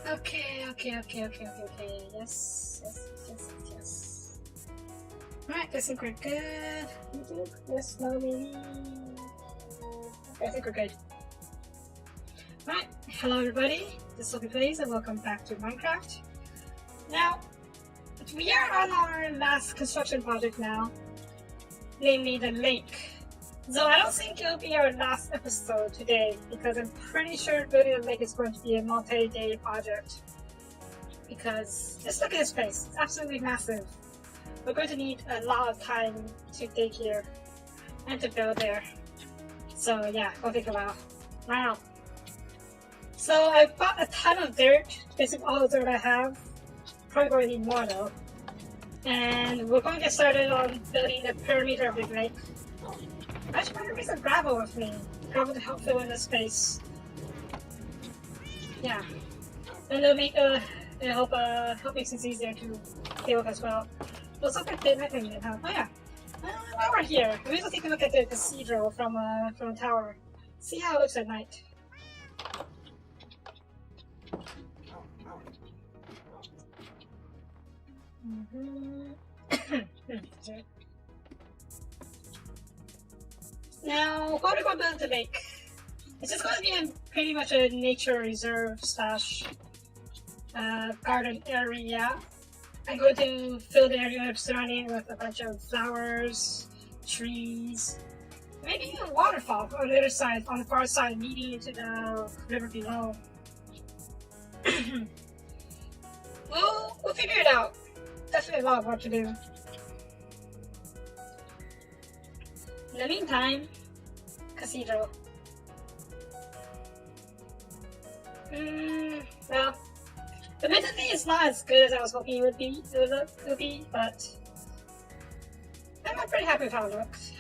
Okay. Yes. Alright, I think we're good. Yes, no, maybe. Okay, I think we're good. Alright, hello everybody. This is Soapie Plays and welcome back to Minecraft. Now, we are on our last construction project now, namely the lake. So I don't think it'll be our last episode today because I'm pretty sure building the lake is going to be a multi-day project. Because just look at this place, it's absolutely massive. We're going to need a lot of time to dig here and to build there. So yeah, it'll take a while. Wow. So I bought a ton of dirt, basically all the dirt I have. Probably going to need more though. And we're going to get started on building the perimeter of the lake. I should probably bring some gravel with me. Gravel to help fill in the space. Yeah. And it'll make help make things easier to build as well. What's up with the nothing then, huh? Oh yeah. While we're here, we will take a look at the cathedral from the tower. See how it looks at night. Now, what are we going to build the lake? It's just going to be pretty much a nature reserve slash garden area. I'm going to fill the area surrounding with a bunch of flowers, trees, maybe even a waterfall on the other side, on the far side, leading into the river below. We'll figure it out. Definitely a lot of work to do. In the meantime, cathedral. Well, admittedly, it's not as good as I was hoping it would be, but I'm pretty happy with how it looks.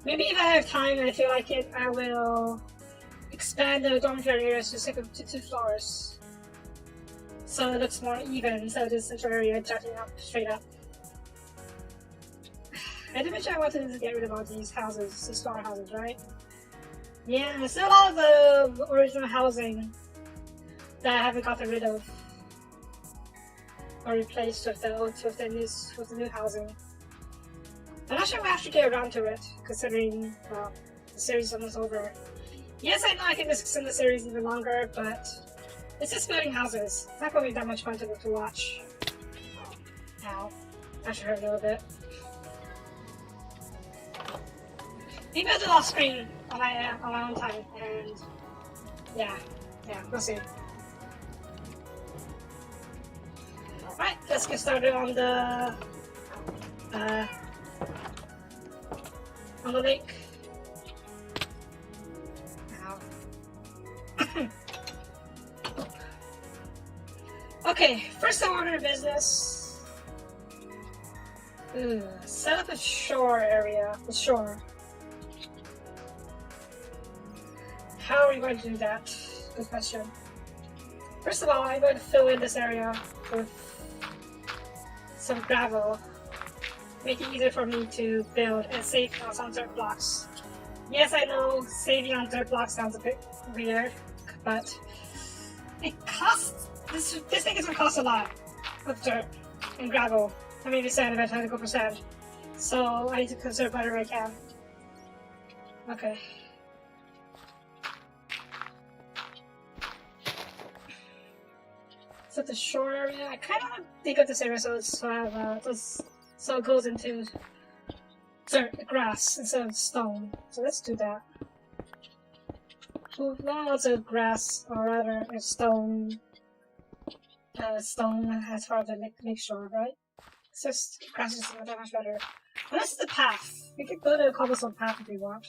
Maybe if I have time and I feel like it, I will expand the dormitory areas to 2 floors, so it looks more even instead of this central area jutting up straight up. I did mention I wanted to get rid of all these houses, these smaller houses, right? Yeah, there's still a lot of the original housing that I haven't gotten rid of or replaced with the new housing. I'm not sure we actually get around to it, considering the series is almost over. Yes, I know I can extend the series even longer, but it's just building houses. It's not going to be that much fun to watch. Ow, that should hurt a little bit. Maybe I'll do off screen on my own time, and yeah, we'll see. Alright, let's get started on the lake. Ow. Okay, first order of business. Set up a shore area. The shore. How are we going to do that? Good question. First of all, I'm going to fill in this area with some gravel. Make it easier for me to build and save on some dirt blocks. Yes, I know saving on dirt blocks sounds a bit weird, but it costs. This thing is going to cost a lot of dirt and gravel. I mean, sand if I try to go for sand. So I need to conserve whatever I can. Okay. So the shore area, I kind of want to dig up this area so it goes into dirt, grass instead of stone. So let's do that. Well, not lots of grass, or rather a stone as part of the lake shore, right? It's just grass is not that much better. Unless it's the path. We could build a cobblestone path if we want.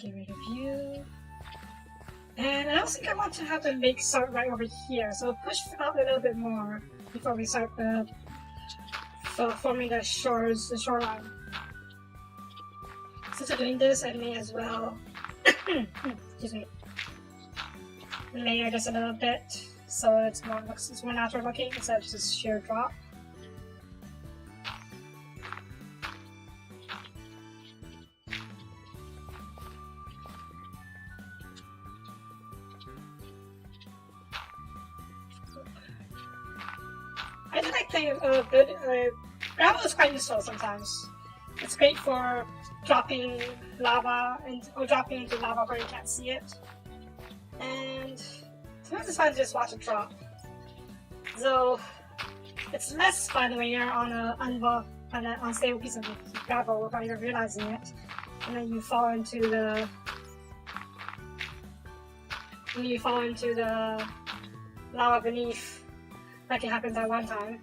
Get rid of you. And I don't think I want to have the lake start right over here, so push out a little bit more before we start forming the shoreline. Since I'm doing this, I may as well excuse me, layer this a little bit so it's more natural looking instead of just sheer drop. I do like playing gravel is quite useful sometimes. It's great for dropping lava or dropping into lava where you can't see it. And sometimes it's fun to just watch it drop. So it's less fun when you're on an unstable piece of gravel without even realizing it, and then you fall into the lava beneath, like it happened that one time.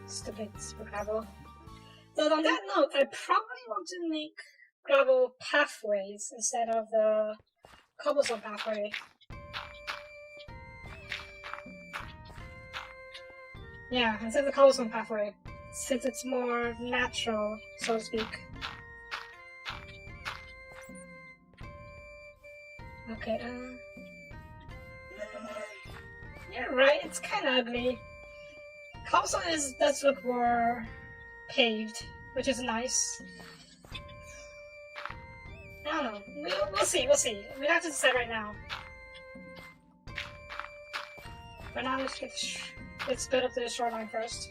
Stupid gravel. So on that note, I probably want to make gravel pathways instead of the cobblestone pathway. Yeah, instead of the cobblestone pathway, since it's more natural, so to speak. Okay, you're right, it's kind of ugly. Cobblestone does look more paved, which is nice. I don't know. We'll see. We have to decide right now. But now let's build up to the shoreline first.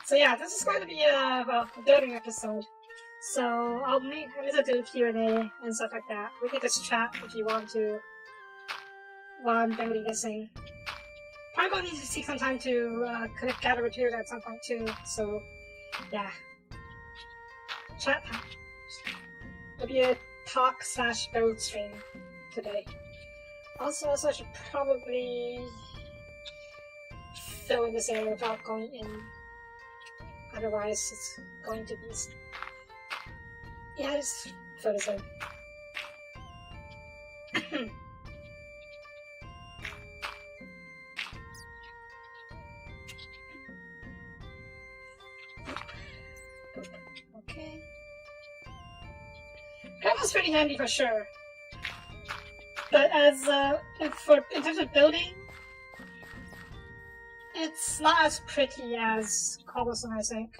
So yeah, this is going to be a building episode. So I'm gonna do Q&A and stuff like that. We can just chat if you want to while I'm building this thing. Probably gonna need to take some time to gather materials at some point too. So yeah, chat time. It'll be a talk/build stream today. Also, I should probably fill in this area without going in. Otherwise, it's going to be. Yeah, just fill this in. Okay. Gravel's pretty handy for sure. But as in terms of building, it's not as pretty as cobblestone, I think.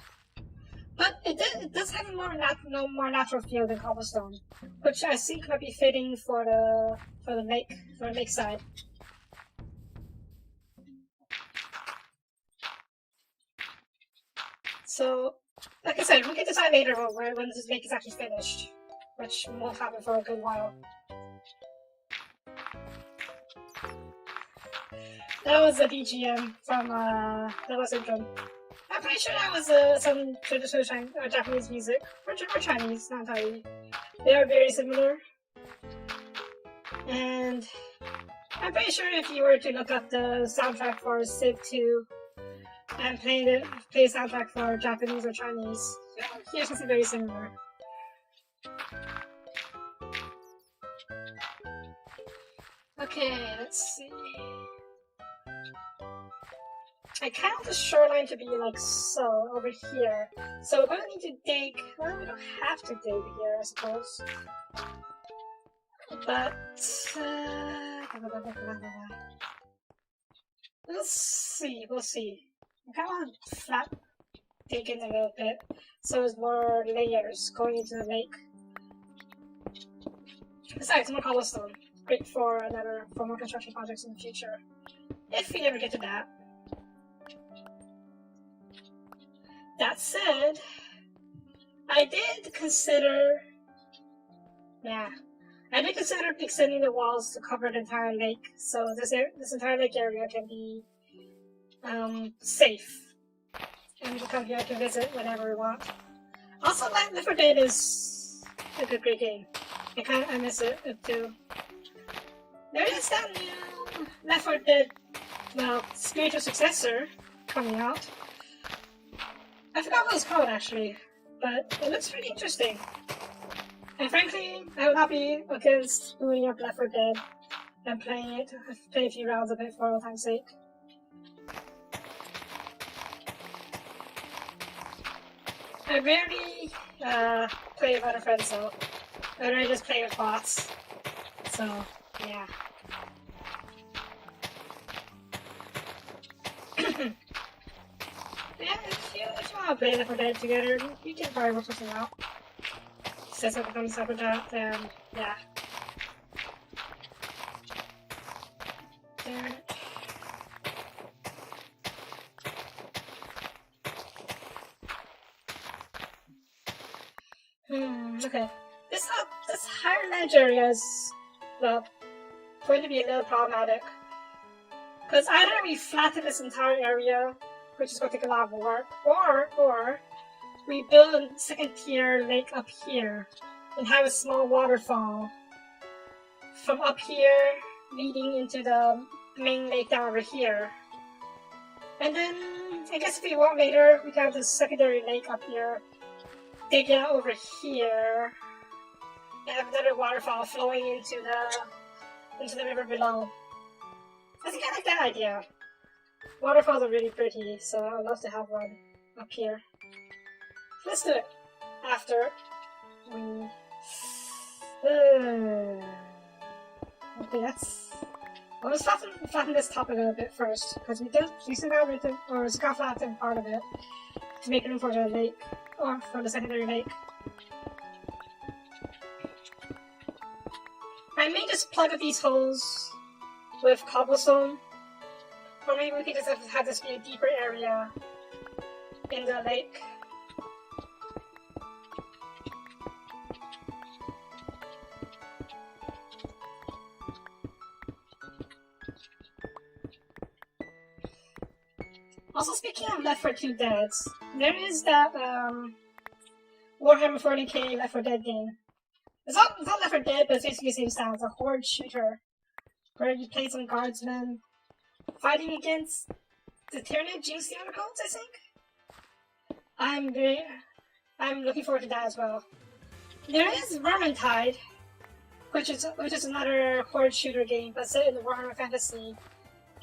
But it does have a more natural feel than cobblestone, which I think might be fitting for the lakeside. So, like I said, we can decide later when this lake is actually finished, which won't happen for a good while. That was a BGM from the West Intro. I'm pretty sure that was some traditional Japanese music, or Chinese, not entirely. They are very similar. And I'm pretty sure if you were to look up the soundtrack for Civ 2 and play the soundtrack for Japanese or Chinese, you'll hear something very similar. Okay, let's see. I kind of want the shoreline to be like so, over here. So we're going to need to dig. Well, we don't have to dig here, I suppose. But we'll see. I kind of want to flat dig in a little bit, so there's more layers going into the lake. Besides, more cobblestone. Great for more construction projects in the future, if we ever get to that. That said, I did consider extending the walls to cover the entire lake, so this entire lake area can be safe, and we can come here to visit whenever we want. Also, Left 4 Dead is a great game. I miss it too. There is that new Left 4 Dead, well, spiritual successor coming out. I forgot what it's called actually, but it looks pretty interesting. And frankly, I would not be against booting up Left 4 Dead and playing it, play a few rounds of it for old time's sake. I rarely play with other friends though. I rarely just play with bots. So, yeah. Yeah, if you want to play Left 4 Dead together, you can probably work something out. Set something on the separate chat, and yeah. There. Okay. This higher ledge area is, well, going to be a little problematic. Because either we flatten this entire area, which is going to take a lot of work, or we build a second tier lake up here and have a small waterfall from up here leading into the main lake down over here. And then, I guess if we want later, we can have this secondary lake up here, dig it over here, and have another waterfall flowing into the river below. I think I like that idea. Waterfalls are really pretty, so I'd love to have one up here. Let's do it after we. Okay, that's. I'll just flatten this top a little bit first, because we still got written, or it's got flattened part of it to make room for the lake, or for the secondary lake. I may just plug up these holes with cobblestone, or maybe we could just have this be a deeper area in the lake. Also, speaking of Left 4 Dead, there is that Warhammer 40k Left 4 Dead game. It's not Left 4 Dead, but it's basically the same style. It's a horde shooter where you play some guardsmen fighting against the Tyranid Jinx the Undercoats, I think. I'm looking forward to that as well. There is Vermintide, which is another horde shooter game, but set in the Warhammer Fantasy.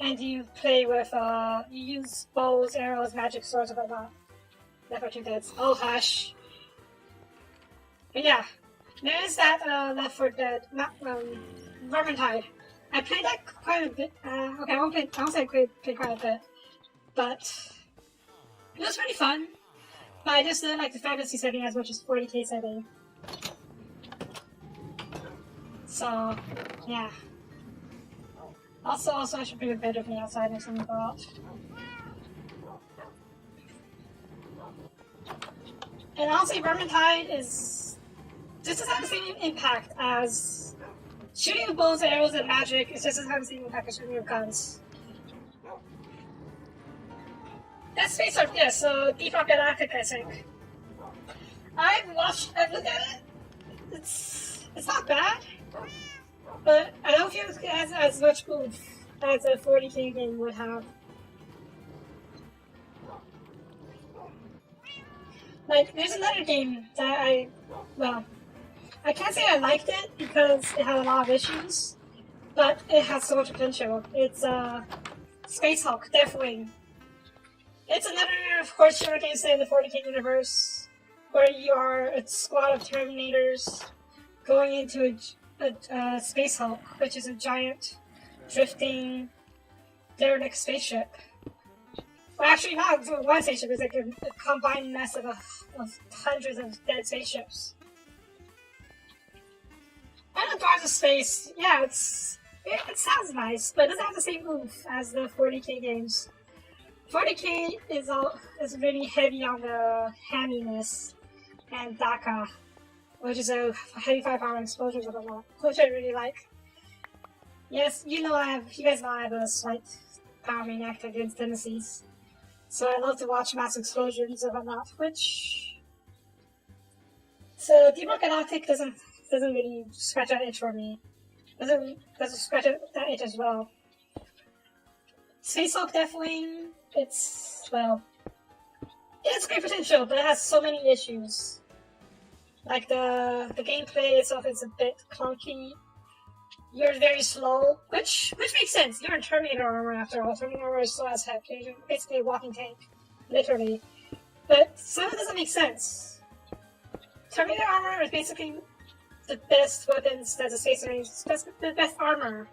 And you play with, you use bows, arrows, magic swords, and whatnot. Left 4 Dead. Oh, hush. But yeah, there is that, Left 4 Dead, not, Vermintide. I played that quite a bit, okay, I won't say I played quite a bit, but it was pretty fun. But I just didn't like the fantasy setting as much as 40k setting. So, yeah. Also, I should bring a bed with me outside next time we go out. And honestly, Vermintide just doesn't have the same impact as shooting with bows, arrows, and magic. It just doesn't have the same impact as shooting with guns. That's Space Harp, yeah, so Deep Rock Galactic, I think. I've looked at it. It's not bad. But I don't feel it has as much oomph as a 40k game would have. Like, there's another game that I can't say I liked it because it had a lot of issues, but it has so much potential. It's Space Hulk, Deathwing. It's another horde shooter game set in the 40k universe, where you are a squad of Terminators going into a Space Hulk, which is a giant, drifting, derelict spaceship. Well, actually, not one spaceship, it's like a combined mess of hundreds of dead spaceships. And the Guards of Space, yeah, it sounds nice, but it doesn't have the same oomph as the 40k games. 40k is really heavy on the hamminess and DACA, which is a heavy firepower explosions and whatnot, which I really like. Yes, you guys know I have a slight power maniac against tendencies, so I love to watch mass explosions and whatnot, which So Demon Galactic doesn't really scratch that itch for me. Doesn't scratch that itch as well. Space Hulk Deathwing, it's great potential, but it has so many issues. Like the gameplay itself is a bit clunky. You're very slow, which makes sense. You're in Terminator armor after all. Terminator armor is slow as heck. You're basically a walking tank, literally. But some of it doesn't make sense. Terminator armor is basically the best weapons that the Space Marines, the best armor,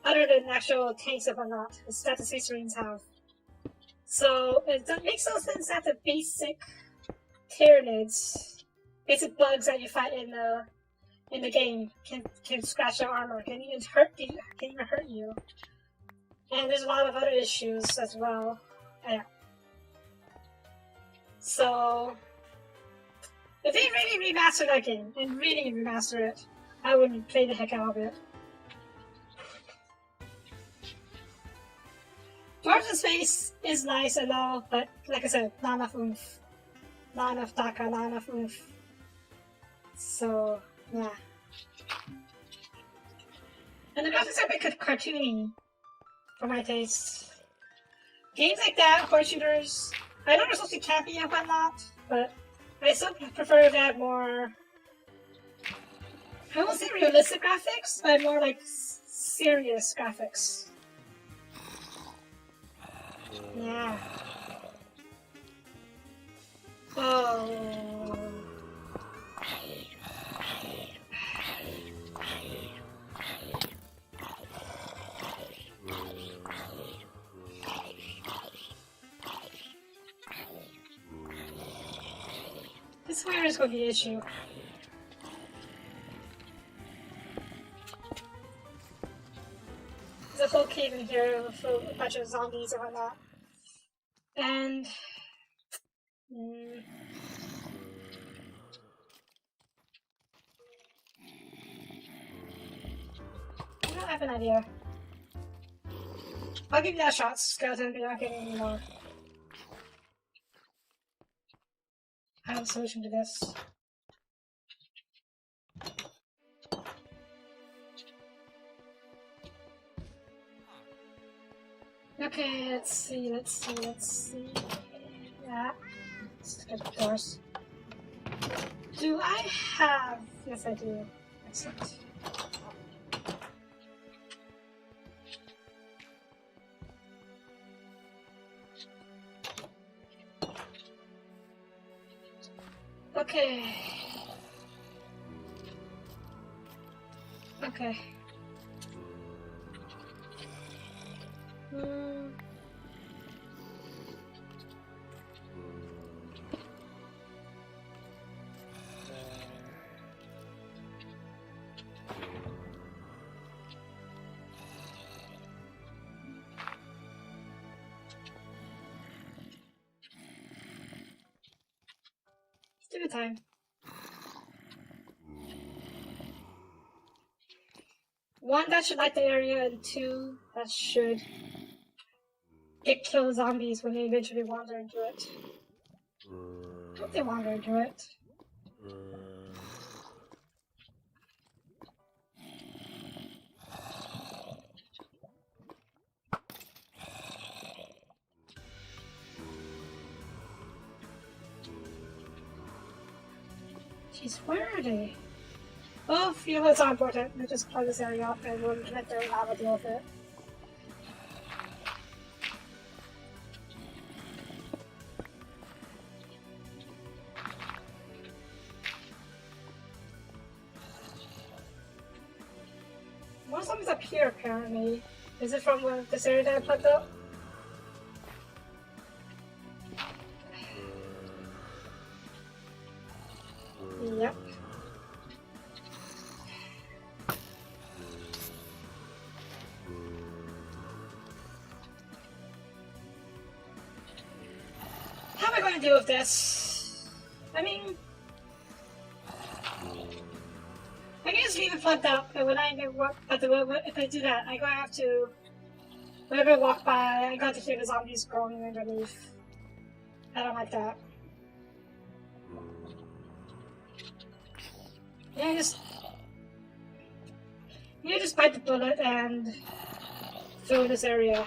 other than actual tanks and whatnot, that the Space Marines have. So it makes no sense that the basic Tyranids, basic bugs that you fight in the game can scratch your armor, can even hurt you. And there's a lot of other issues as well. Yeah. So if they really remaster that game and really remaster it, I would play the heck out of it. Dwarves in Space is nice and all, but like I said, not enough oomph. Not enough Daka, not enough oomph. So, yeah. And the graphics are a bit cartoony for my taste. Games like that, horde shooters, I know they're supposed to be campy and whatnot, but I still prefer that more, I won't say realistic graphics, but more like serious graphics. Yeah. Oh. This wire is going to be an issue. There's a whole cave in here with a bunch of zombies and whatnot. And I don't have an idea. I'll give you that shot, skeleton, but you're not getting any more. I have a solution to this. Okay, let's see. Yeah. Let's get the doors. Do I have... Yes, I do. Excellent. Okay. Okay. Give it time. One, that should light the area, and two, that should kill zombies when they eventually wander into it. I hope they wander into it. Jeez, where are they? Well, you know it's not important. We'll just plug this area off and we'll let their lava deal with it. More something's up here apparently. Is it from this area that I plugged up? Yep. How am I going to deal with this? I mean, I can just leave it plugged up, and when I if I do that, I'm going to have to, whenever I walk by, I'm going to hear the zombies growing underneath. I don't like that. Yeah, just bite the bullet and fill this area.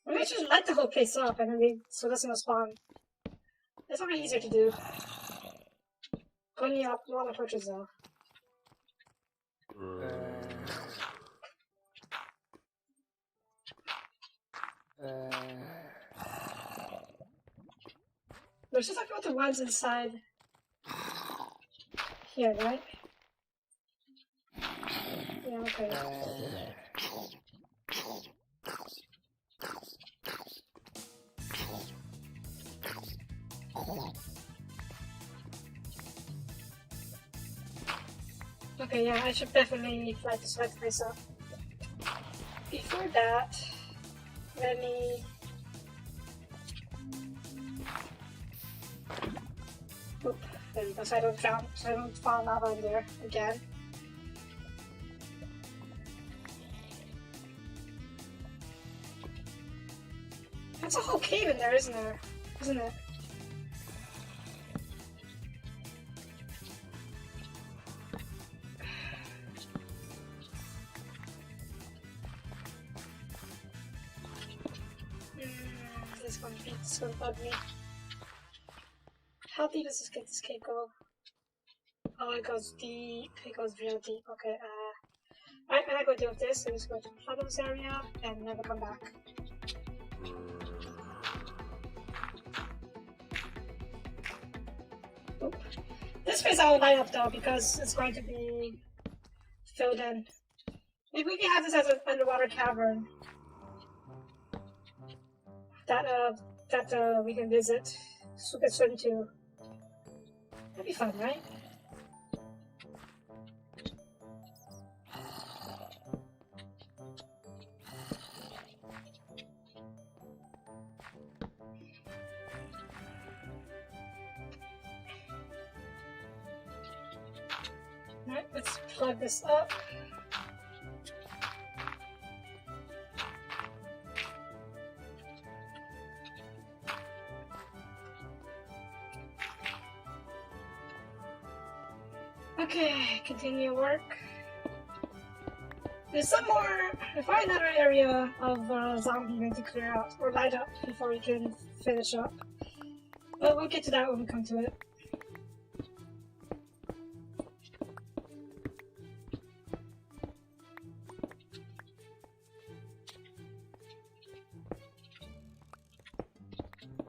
Maybe just light the whole place up and then so it doesn't spawn. It's probably easier to do. Plenty up a lot of torches though. There's just talking about the ones inside here, right? Yeah, okay. Okay, yeah, I should definitely light this place up. Before that, let me... Oop, there we go, so I don't drown, so I don't fall lava in there again. That's a whole cave in there, isn't there? Isn't it? This one bug me. How deep does this cave go? Oh, it goes deep. It goes real deep. Okay, I'm gonna go deal with this. I'm just going to plug this area and never come back. Oop. This place I will light up though because it's going to be filled in. Maybe we can have this as an underwater cavern that we can visit, so we can swim to. That'd be fun, right? Alright, let's plug this up. Okay, continue work. There's some more, probably another area of zombie we need to clear out or light up before we can finish up. But we'll get to that when we come to it.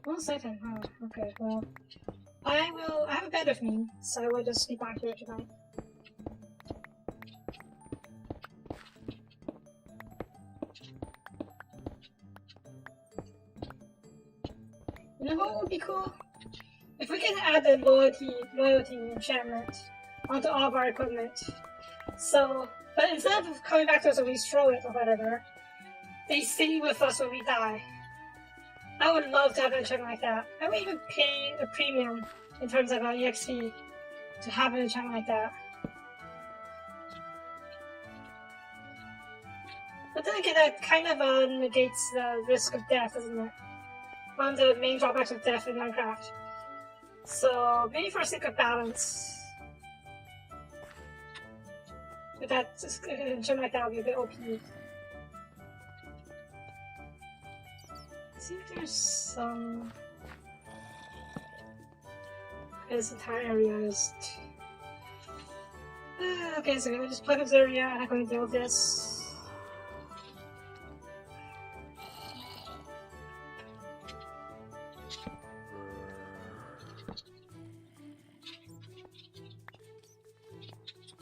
One second, oh, okay, well, I have a bed with me, so I will just sleep out here tonight. You know what would be cool? If we can add the loyalty enchantment onto all of our equipment. So, but instead of coming back to us when we throw it or whatever, they stay with us when we die. I would love to have an enchantment like that. I would even pay a premium in terms of EXP to have an enchantment like that. But then again, that kind of negates the risk of death, doesn't it? One of the main drawbacks of death in Minecraft. So maybe for sake of balance, but that an enchantment like that would be a bit OP. See if there's some. This entire area is. Okay, so I'm gonna just plug up this area and I'm going to deal with this.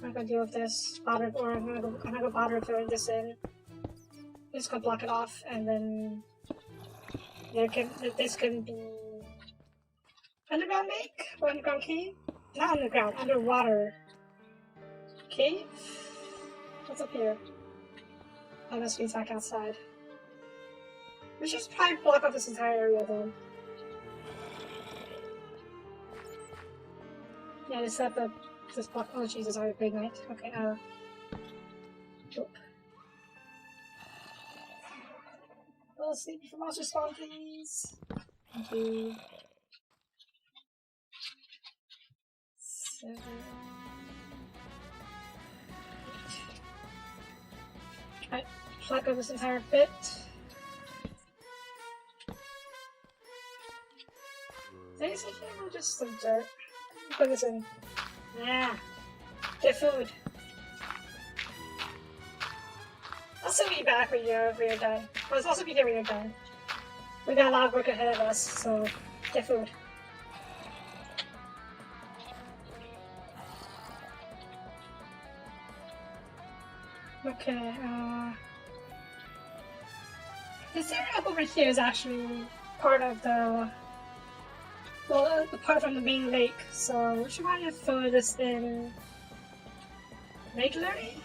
I'm gonna deal with this bother, or I'm gonna go bother throwing this in. I'm just gonna block it off, and then this can be underground lake or underground cave. Not underground, underwater cave. What's up here? Oh, this means back outside. We should probably block off this entire area then. Yeah, just set up this block. Oh Jesus, I have a great night. Okay, Oop. little sleepy for monster spawn, please. Thank you. 7, 8. Alright, pluck up this entire bit. Is it here or just some dirt? Put this in. Yeah. Get food. I'll still be back when you're done. I'll also be here when you're done. We got a lot of work ahead of us, so get food. Okay, this area up over here is actually part of the, well, apart from the main lake, so we should want to fill this in regularly?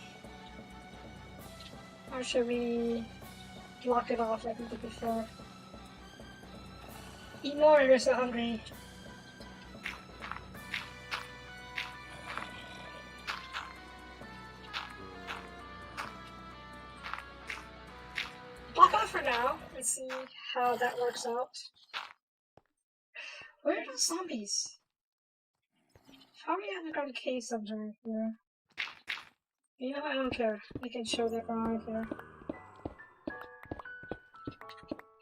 Or should we block it off like we did before? Eat more if you're so hungry. Block off for now and see how that works out. Where are those zombies? Probably underground cave somewhere here. You know, I don't care. I can show that around here.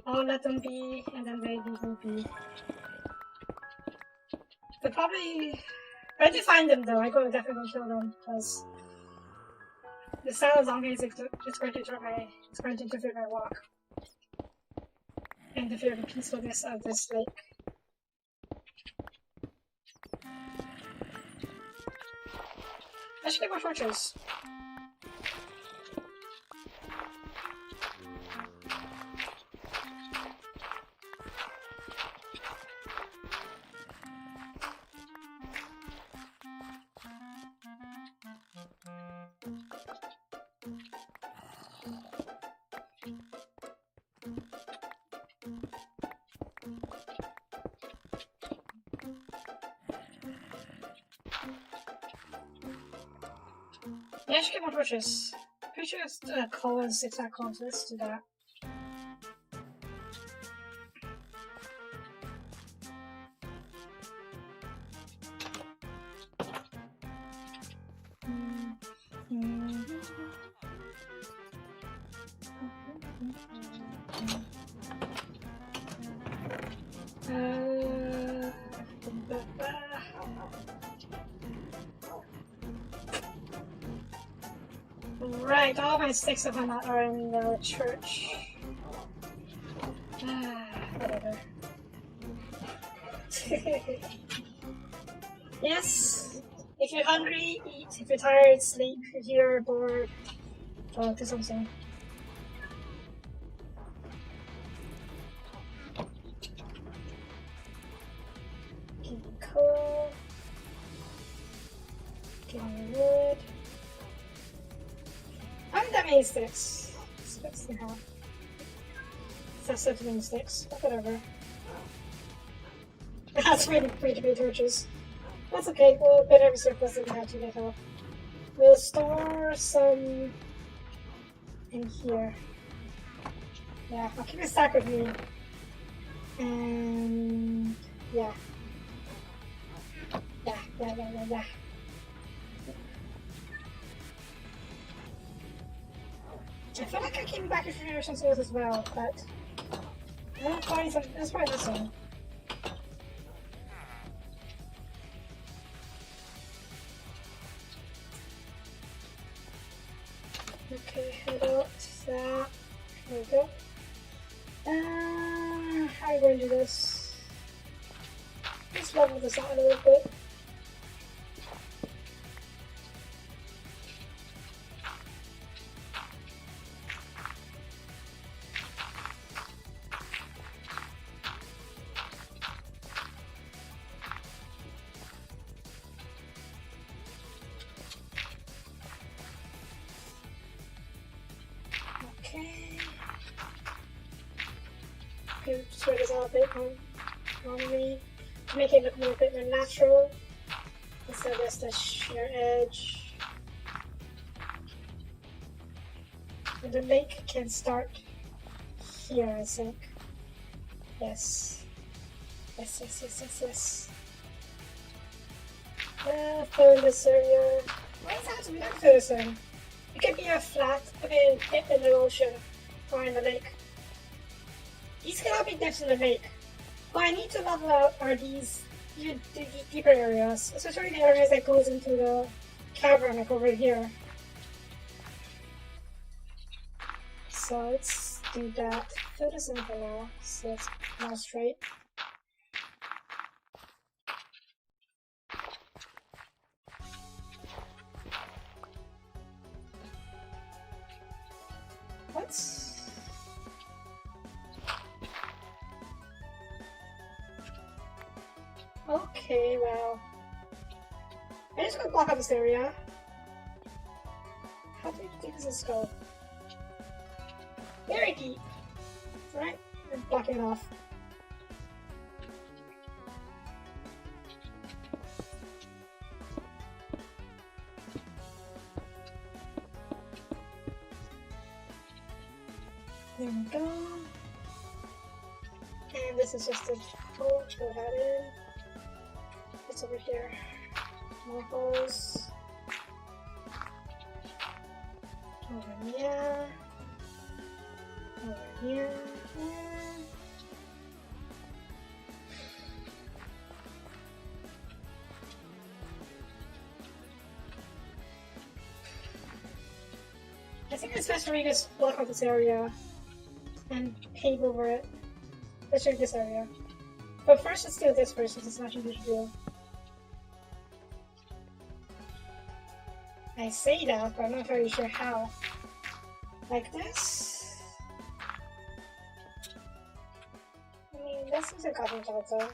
I'll let them be, and then they will be. But probably... I do find them though, I go definitely kill them, because the sound of zombies is going to interfere my walk. Interfere with the peacefulness of this lake. I should get more torches. Yeah, I should get more torches. Pretty sure it's coal and 6 coal, so let's do that. Right, all my sticks of them are in the church. Whatever. Yes, if you're hungry, eat. If you're tired, sleep. If you're bored, do something. Give me coal. Give me wood. I haven't that many sticks. Sticks and a half. That's 17 sticks, but whatever. That's way too many torches. That's okay, we'll better have a surplus than we have to get off. We'll store some in here. Yeah, I'll keep a stack with me. And yeah. Yeah. I feel like I came back a few generations with as well, but I don't find something. Let's try this one. Okay, head out that. There we go. How are we going to do this? Let's level this out a little bit. Okay, spread this out a bit on me to make it look a bit more natural instead of just a sheer edge. And the lake can start here, I think. Yes. Yes. Fill in this area. Why does it have to be like this then? It could be a flat, in the ocean, or in the lake. These cannot be dips in the lake. What I need to level out are these deeper areas, especially the areas that goes into the cavern, like over here. So let's do that. Fill this in for now, so it's more straight. What? Okay, well, I'm just gonna block out this area. How deep does this go? Very deep. Right? I'm blocking it off. There we go. And this is just a hole to go that in. What's over here? More holes. Over here. Over here. I think it's best for me to just block out this area and pave over it. Let's check this area. But first, let's do this first, since it's not easy to do. I say that, but I'm not very sure how. Like this? I mean, that seems like cotton job though.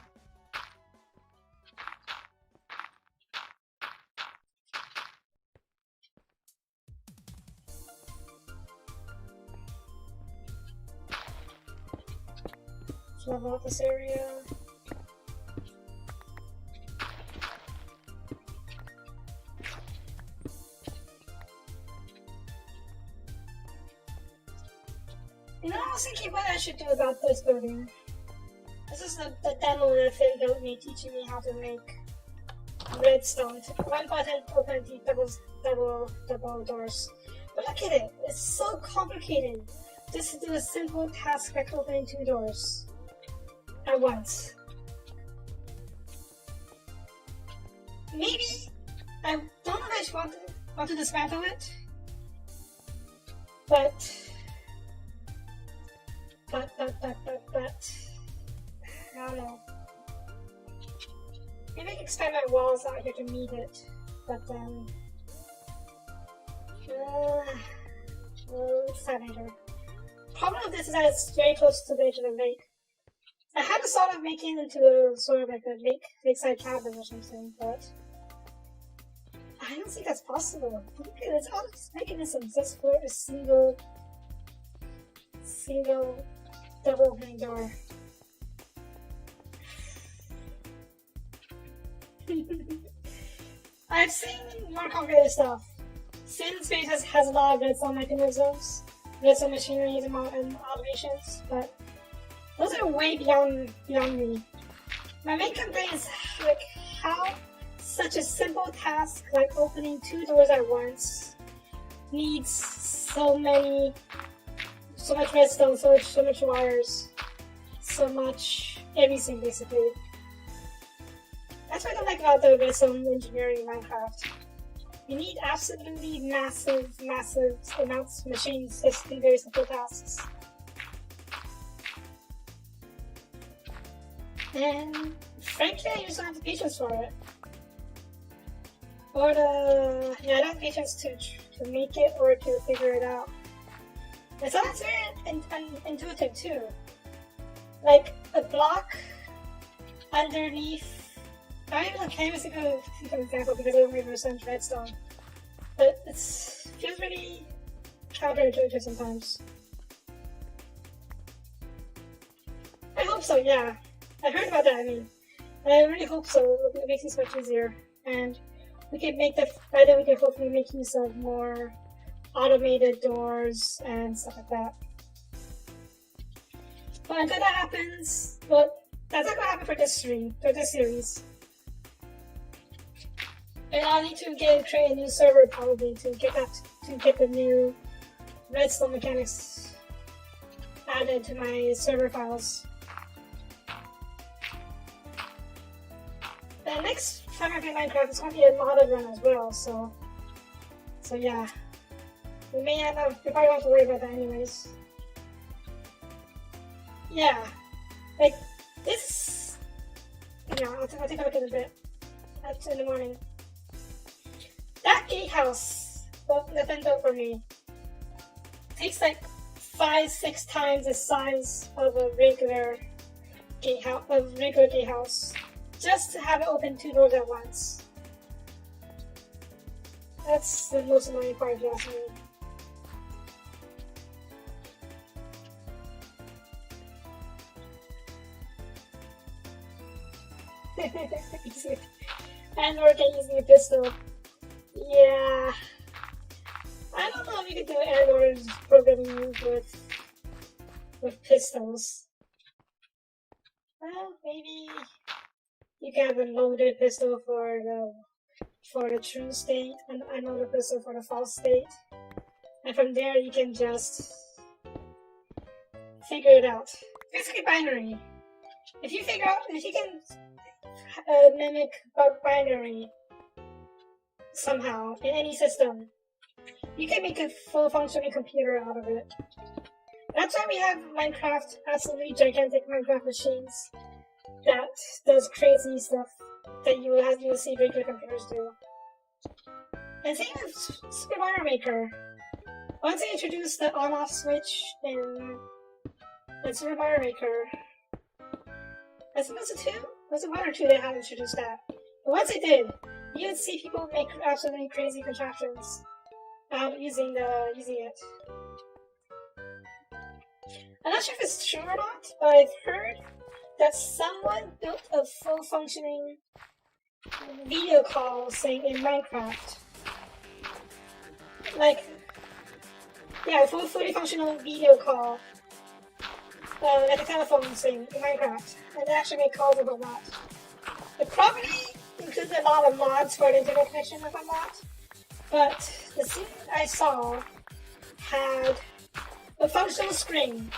Let's level out this area. You know, I was thinking what I should do about this building. This is the demo that they built me, teaching me how to make redstone. One button, open double doors. But look at it, it's so complicated just to do a simple task like opening 2 doors at once. Maybe I don't know if I just want to dismantle it, but I don't know. Maybe I can expand my walls out here to meet it, but then we'll decide later. Problem with this is that it's very close to the edge of the lake. I had a thought of making it into a sort of like a lakeside cabin or something, but I don't think that's possible. Look at this, all this mechanism just for a single double opening door. I've seen more complicated stuff. Sin Space has a lot of redstone mechanisms, redstone machineries and automations, but those are way beyond me. My main complaint is like how such a simple task like opening 2 doors at once needs so much redstone, so much wires, so much everything basically. That's what I don't like about the redstone engineering in Minecraft. You need absolutely massive amounts of machines just to do very simple tasks. And frankly, I just don't have the patience for it. Or I don't have the patience to make it or to figure it out. And so that's very intuitive too. Like a block underneath. I don't even have canvas to go for example because I don't really understand redstone. But it feels really counterintuitive sometimes. I hope so, yeah. I heard about that, I mean. And I really hope so. It makes this much easier. And we can make by then we can hopefully make use of more automated doors and stuff like that. But until that happens, well, that's not gonna happen for this stream, for this series. And I'll need to create a new server probably to get the new redstone mechanics added to my server files. The next time I play Minecraft, it's gonna be a modded run as well, so yeah. We probably won't have to worry about that anyways. Yeah, like this. Yeah, I'll take a look at it a bit. That's in the morning. That gatehouse, well, nothing built for me. Takes like 5-6 times the size of a regular gatehouse, just to have it open 2 doors at once. That's the most annoying part, if you ask me. And we're using a pistol. Yeah. I don't know if you could do Android programming with pistols. Well, maybe you can have a loaded pistol for the true state and another pistol for the false state. And from there you can just figure it out. Basically binary. If you can mimic binary somehow in any system, you can make a full functioning computer out of it. That's why we have Minecraft, absolutely gigantic Minecraft machines that does crazy stuff that you will see regular computers do. And same with Super Mario Maker. Once they introduced the on-off switch in Super Mario Maker, I think it was 2? Was it 1 or 2 that had introduced that? But once they did, you would see people make absolutely crazy contraptions using it. I'm not sure if it's true or not, but I've heard that someone built a full functioning video call thing in Minecraft. Like, yeah, a fully functional video call. Like a telephone thing in Minecraft. And they actually make calls about that. It probably includes a lot of mods for the internet connection if I'm not. But the scene I saw had a functional screen.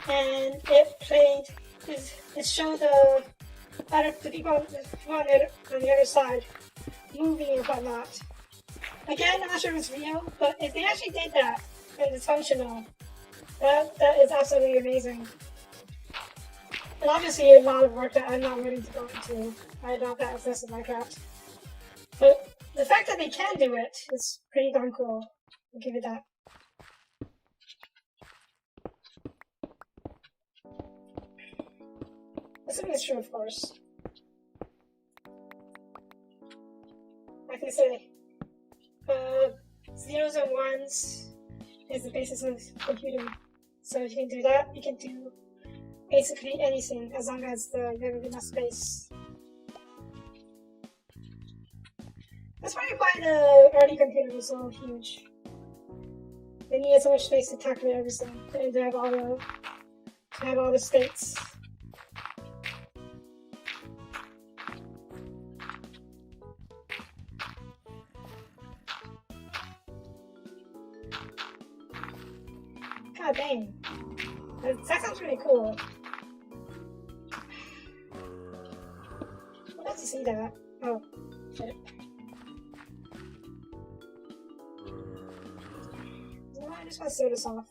And it showed the people on the other side moving and whatnot. Again, I'm not sure if it's real, but if they actually did that and it's functional, that is absolutely amazing. And obviously a lot of work that I'm not willing to go into. I'm not that obsessed with Minecraft. But the fact that they can do it is pretty darn cool. I'll give it that. Assuming it's true, of course. Like I say, zeros and ones is the basis of computing. So if you can do that, you can do basically anything as long as you have enough space. That's probably why the early computers were so huge. They needed so much space to calculate everything and to have all the states. God dang. That sounds really cool. I'd love to see that. Oh, shit. No, I just want to seal this off.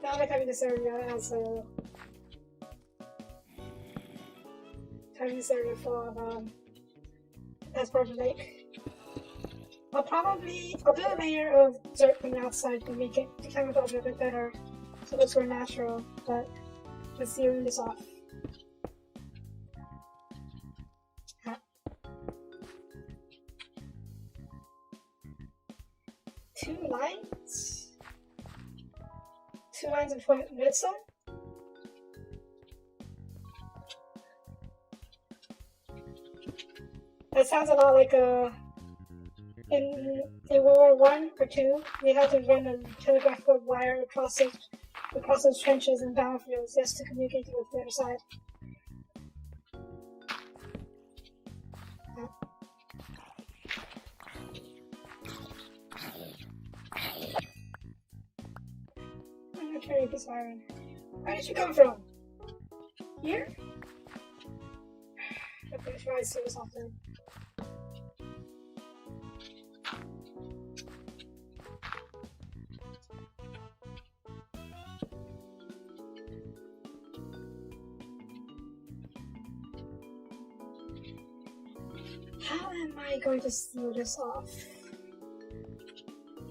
Now I like having this area as a... having this area full of, as part of the lake. I'll do a layer of dirt from the outside to make it the camouflage a bit better, so it looks more natural, but let's sealing this off. Ah. 2 lines? 2 lines of redstone? That sounds a lot like a in World War One or two, they had to run a telegraph wire across those trenches and battlefields just to communicate with the other side. I'm gonna carry a piece of iron. Where did you come from? Here? Okay, try to see this often. How am I going to seal this off?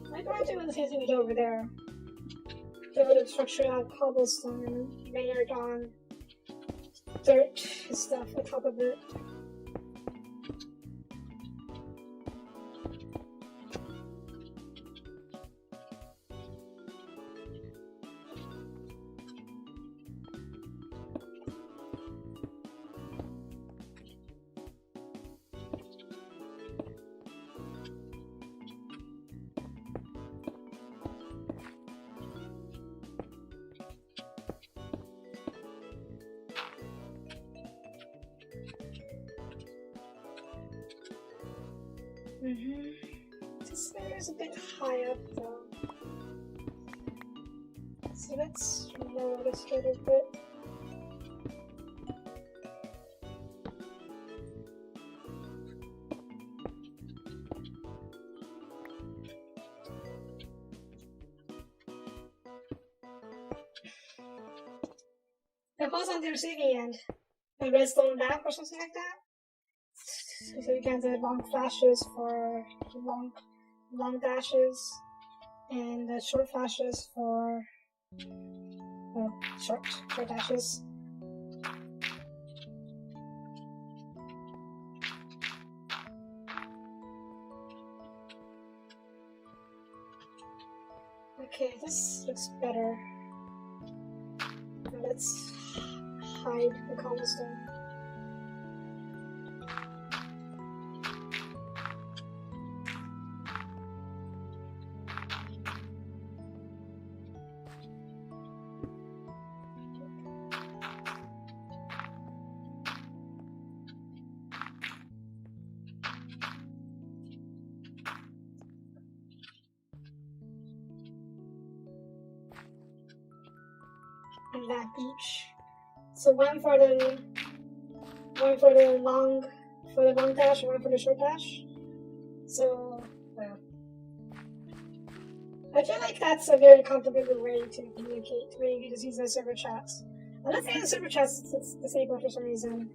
What do I do with the same thing we did over there? Build a structure out of cobblestone, layered on dirt and stuff on top of it. This layer is a bit high up though. So let's lower this a little bit. It goes on the receiving end. A redstone lamp or something like that. So you get the long flashes for long dashes, and the short flashes for short dashes. Okay, this looks better. Now let's hide the cobblestone. And that each. So one for the long dash, and one for the short dash. So I feel like that's a very complicated way to communicate, where you can just use the server chats. And let's say the server chats it's disabled for some reason.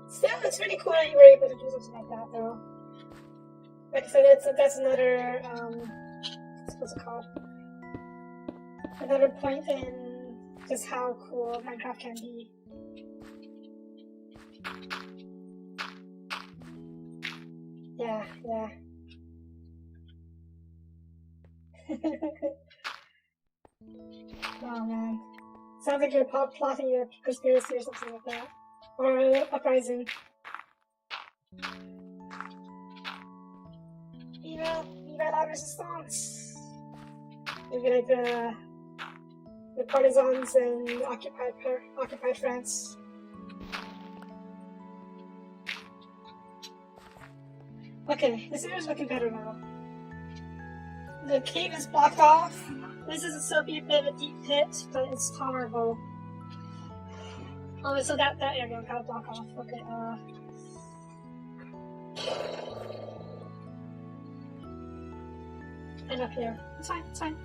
Still, it's really cool that you were able to do something like that, though. Like I said, that's another, what's it called? Another point in just how cool Minecraft can be. Yeah. Oh man. Sounds like you're plotting your conspiracy or something like that. Or uprising. Viva la resistance! Maybe like the partisans in occupied France. Okay, this area is looking better now. The cave is blocked off. This is a bit of a deep pit, but it's tolerable. Oh, so that area we gotta block off. Okay, and up here. It's fine.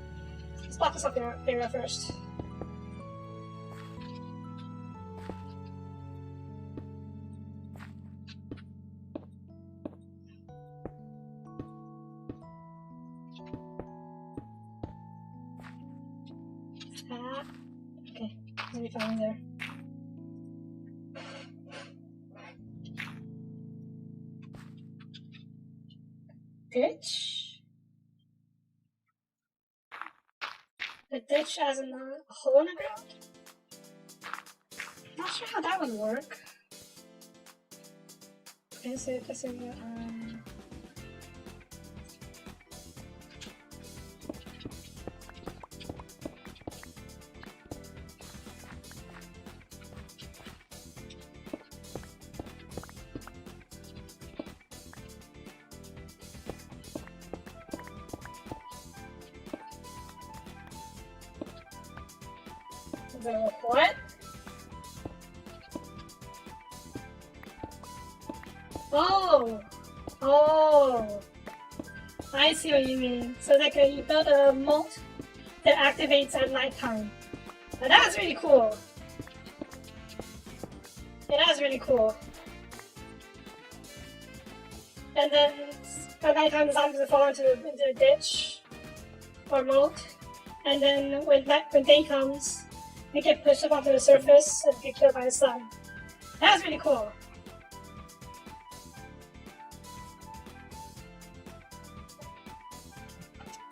Let's block this up area first. Okay, let me find there. ditch. The ditch as in a hole in the ground? Not sure how that would work. Is it the what? Oh, I see what you mean. So like you build a moat that activates at nighttime. Now that's really cool. Yeah, that's really cool. And then at nighttime the zombies will fall into a ditch or moat. And then when day comes, they get pushed up onto the surface and get killed by the sun. That's really cool.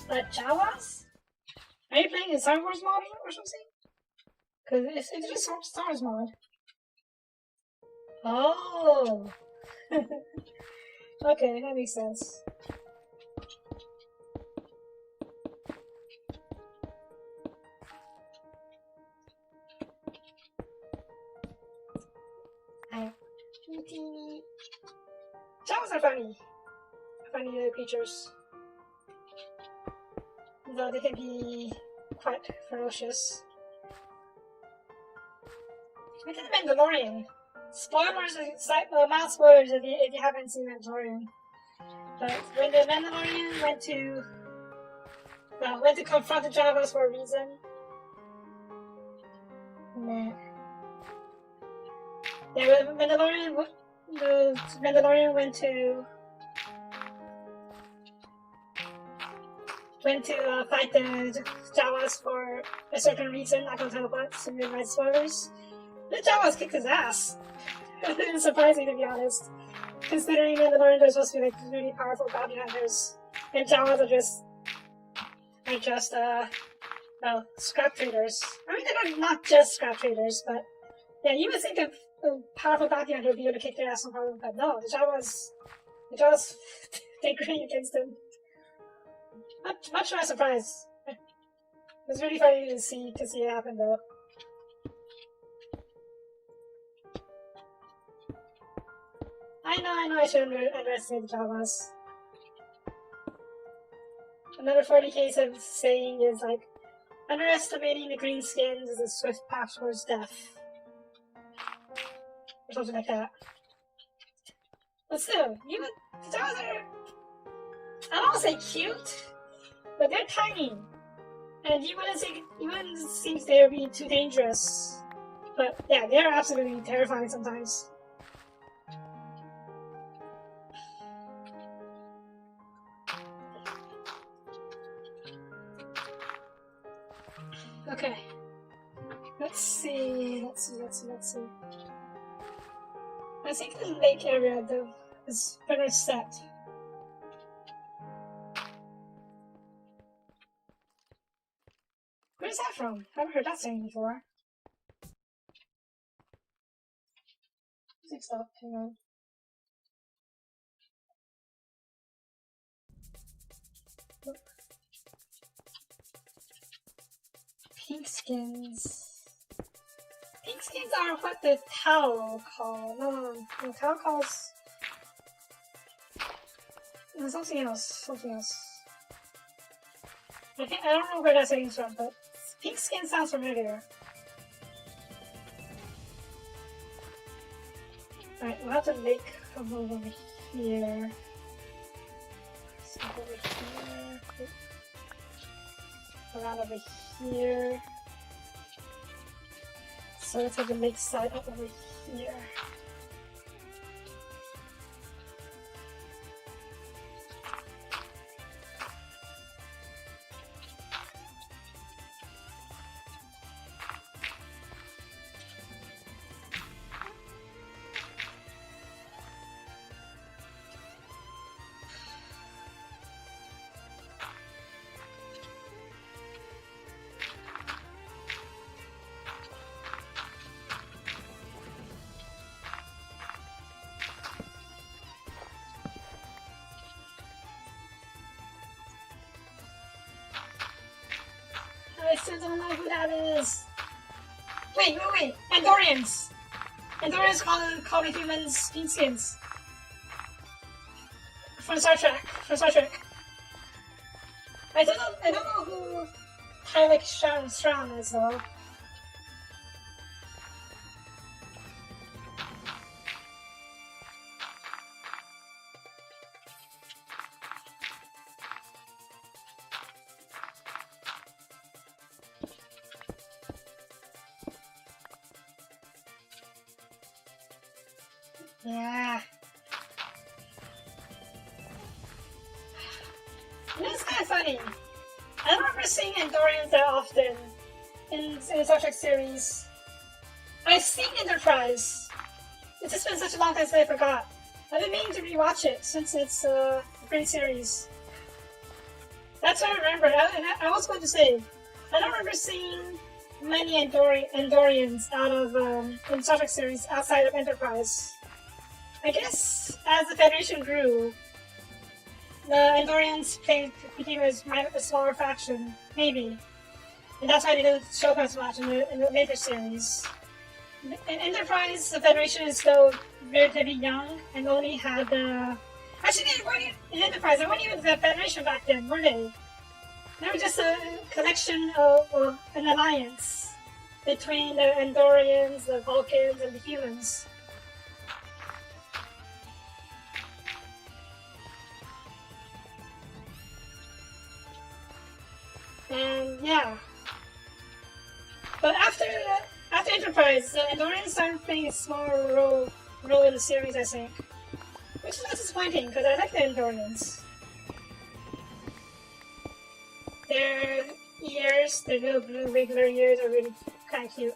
But Jawas? Are you playing in Star Wars mod or something? Because it's just Star Wars mod. Oh! Okay, that makes sense. Jawas are funny. Funny little creatures. Though they can be quite ferocious. Look at the Mandalorian. Spoilers, mild spoilers if you haven't seen Mandalorian. But when the Mandalorian went to confront the Jawas for a reason. Nah. Yeah, the Mandalorian went to fight the Jawas for a certain reason. I can't tell what, so you might spoilers. The Jawas kicked his ass. It's surprising, to be honest. Considering Mandalorians are supposed to be like really powerful bounty hunters, and Jawas are just scrap traders. I mean, they're not just scrap traders, but yeah, you would think a powerful bounty hunter would be able to kick their ass no problem, but no, the Jawas take great against them. Much to my surprise. It was really funny to see it happen though. I know I shouldn't underestimate the Jawas. Another 40 case of saying is like, underestimating the greenskins is a swift path towards death. Or something like that. But still, the Jawas are, I don't want to say cute, but they're tiny. And you wouldn't think they would be too dangerous. But yeah, they're absolutely terrifying sometimes. Okay. Let's see. I think the lake area though is better set. Where's that from? I haven't heard that saying before. Music stop, hang on. Look. Pink skins. Pink skins are what the Tau call. No, the Tau calls. No, something else. I don't know where that saying's from, but pink skin sounds familiar. Alright, we'll have to make a move over here. So over here. Around over here. So let's have the lake side up over here. still don't know who that is. Wait. Andorians. Andorians call the humans Beanskins. From Star Trek. I don't know who Tyler Strawn is though. Yeah. It's kind of funny. I don't remember seeing Andorians that often in the Star Trek series. I've seen Enterprise. It's just been such a long time since I forgot. I've been meaning to rewatch it since it's a great series. That's what I remember. I was going to say, I don't remember seeing many Andorians out of in the Star Trek series outside of Enterprise. I guess as the Federation grew, the Andorians became a smaller faction, maybe. And that's why they didn't show up as much in the later series. In Enterprise, the Federation is still relatively young and only had actually, they weren't in Enterprise, they weren't even the Federation back then, were they? They were just a collection of an alliance between the Andorians, the Vulcans, and the humans. And yeah. But after Enterprise, the Andorians started playing a smaller role in the series, I think. Which is not disappointing, because I like the Andorians. Their ears, their little blue regular ears are really kind of cute.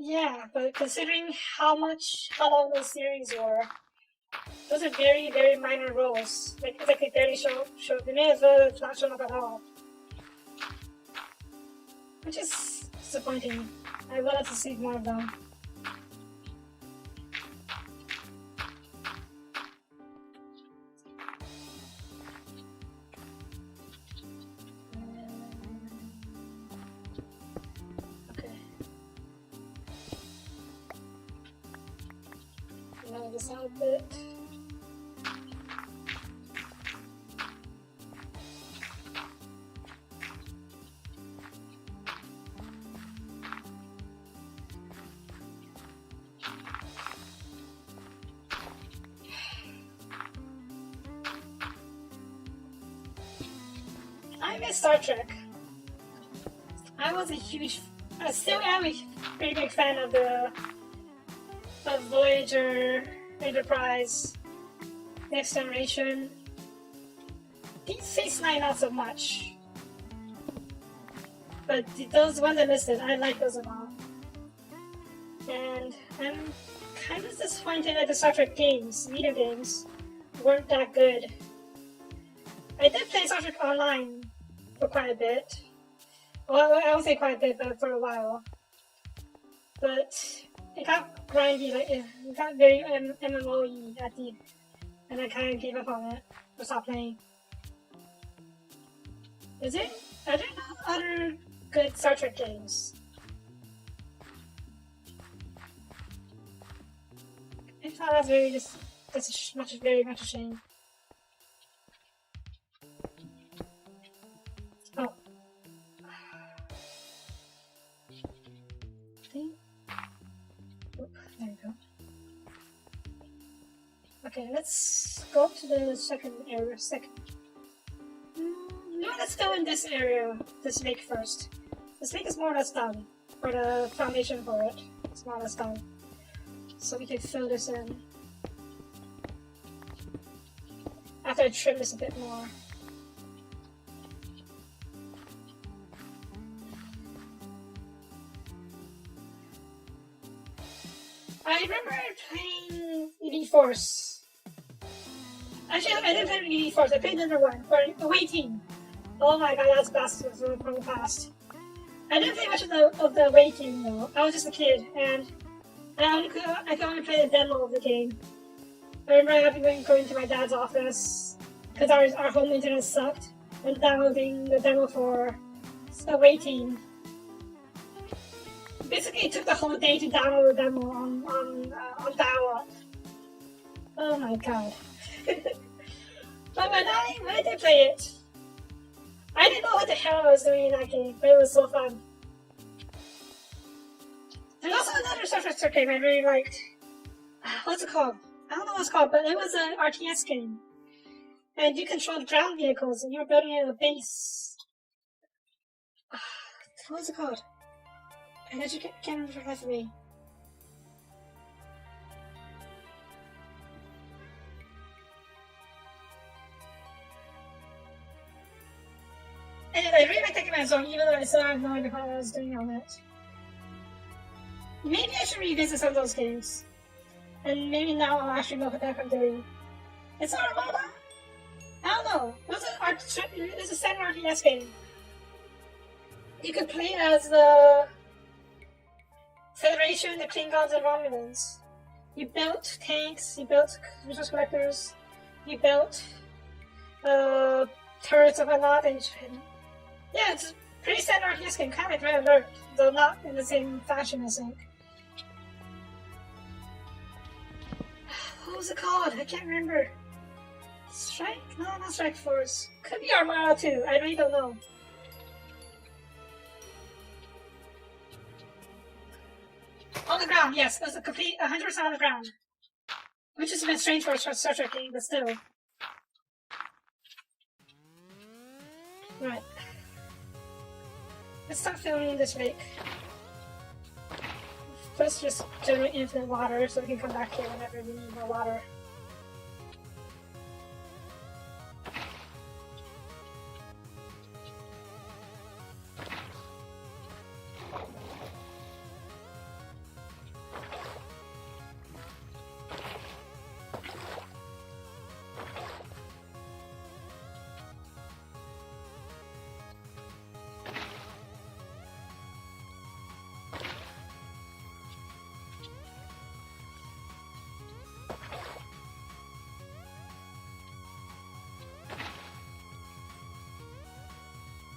Yeah, but considering how long those series were, those are very, very minor roles. Like they barely show. They may as well have not shown up at all, which is disappointing. I wanted to see more of them. This outfit. I miss Star Trek. I still am a pretty big fan of Voyager, Enterprise, Next Generation. Deep Space Nine not so much. But those ones I listed, I like those a lot. And I'm kind of disappointed that the Star Trek games, video games, weren't that good. I did play Star Trek Online for quite a bit. Well, I won't say quite a bit, but for a while. But it got grindy, like it got very MMO-y at the end, and I kind of gave up on it, or stopped playing. Are there other good Star Trek games? I thought that's very much a shame. Oh. There we go. Okay, let's go to the second area. No, let's go in this area, this lake first. This lake is more or less done, or the foundation for it. It's more or less done. So we can fill this in. After I trim this a bit more. I remember playing Elite Force. Actually, I didn't play Elite Force, I played number 1 for Away Team. Oh my god, that's fast. That's really fast. I didn't play much of the waiting though. I was just a kid, and I could only play the demo of the game. I remember having going to my dad's office because our home internet sucked, and downloading the demo for waiting. Basically, it took the whole day to download the demo on dial-up. Oh my god. But when I did play it, I didn't know what the hell I was doing in that game, but it was so fun. There's also another Star Trek game I really liked. What's it called? I don't know what it's called, but it was an RTS game. And you controlled ground vehicles, and you were building a base. What was it called? I can't remember for the life of me. Anyway, I really like taking my song, even though I still have no idea what I was doing on it. Maybe I should revisit some of those games. And maybe now I'll actually know what the heck I'm doing. It's not a MOBA? I don't know. It was a standard RTS game. You could play as the Federation, the Klingons, and Romulans. You built tanks, you built resource collectors, you built turrets and whatnot, and yeah, it's a pretty standard RTS game, kind of like Red Alert, though not in the same fashion, I think. What was it called? I can't remember. Strike? No, not Strike Force. Could be Armada too, I really don't know. On the ground, yes, it was a complete 100% on the ground. Which is a bit strange for a Star Trek game, but still. Right. Let's start filling this lake. Let's just generate infinite water so we can come back here whenever we need more water.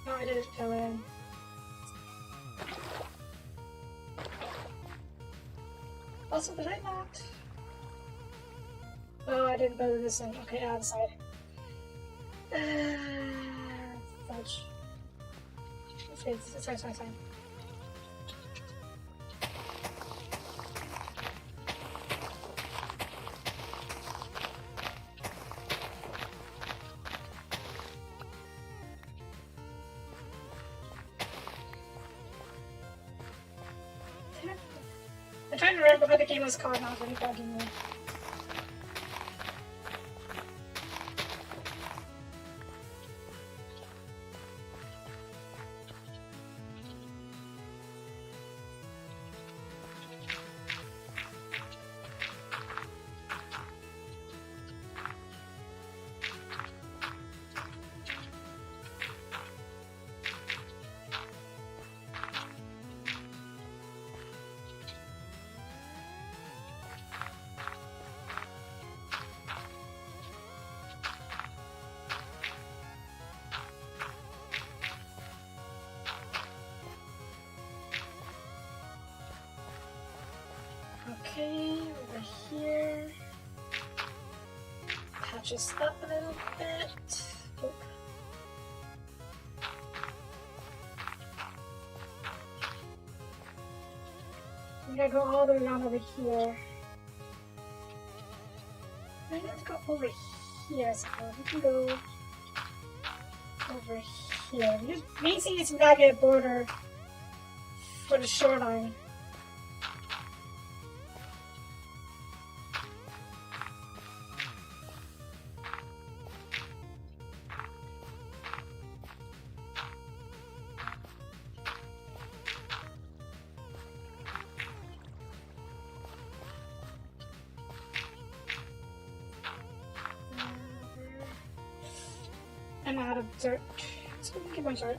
No, I didn't fill in. Also, did I not? Oh, I didn't build this in. Okay, outside. Fudge. It's fine. I'm trying to remember what the game was called now, it's really bugging me. Okay, over here. Patch this up a little bit. Oop. I'm gonna go all the way around over here. I'm gonna go over here, so we can go over here. The main thing is we gotta get a border for the shoreline. I'm out of dirt. It's keep on short.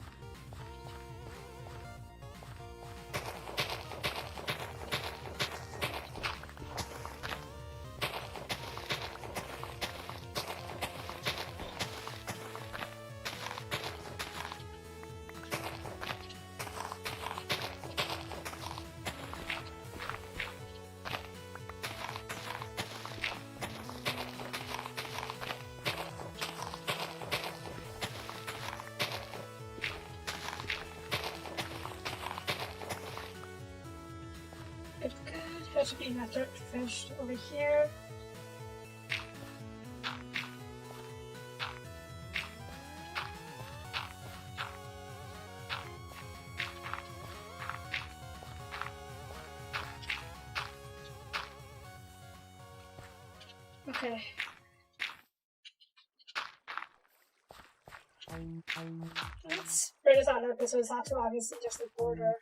Good, good. That should be enough dirt finished over here. Okay. Let's spread this out a bit so it's not too obviously just the border.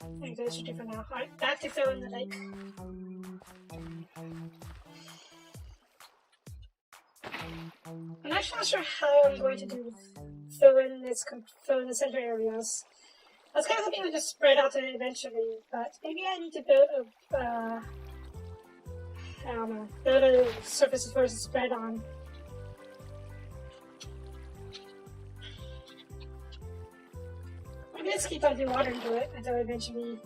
I think those are different now. Alright, back to fill in the lake. I'm actually not sure how I'm going to do fill in the center areas. I was kind of hoping to just spread out it eventually, but maybe I need to build a I don't know, build a surface for it to spread on. Maybe let's keep dumping water into it until it eventually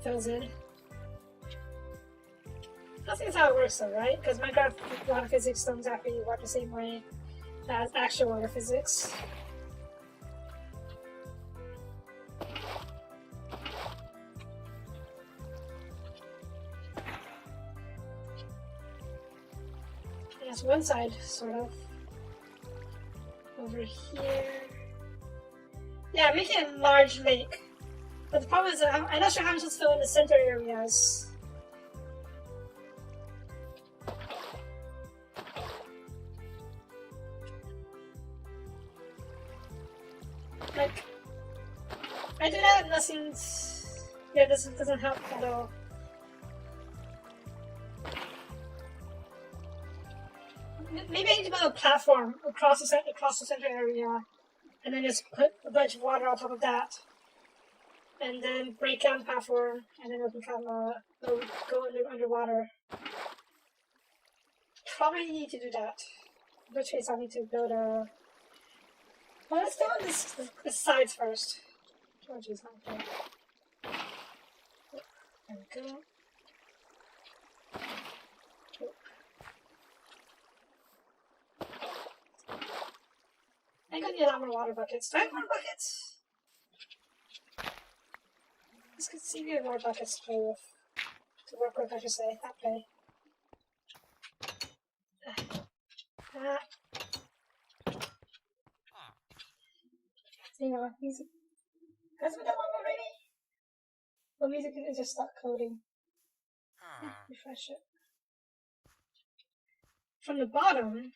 fills in. I think that's how it works though, right? Because Minecraft water physics don't exactly work the same way as actual water physics. That's one side, sort of. Over here. Yeah, making a large lake. But the problem is I'm not sure how I'm supposed to fill in the center areas. Like, I do that and nothing's... Yeah, this doesn't help at all. Maybe I need to build a platform across the center area, and then just put a bunch of water on top of that, and then break down the platform, and then it'll become it'll go underwater. Probably need to do that. In which case, I'll need to build a. Well, let's do on this sides first. Oh, jeez, not there. There we go. I'm gonna need a lot more water buckets. Do I have more buckets? Let's see if we have more buckets to play with. To work with, I should say. Not play. Hang on, music. Has we done one already? Well, music can just start coding. Refresh it. From the bottom.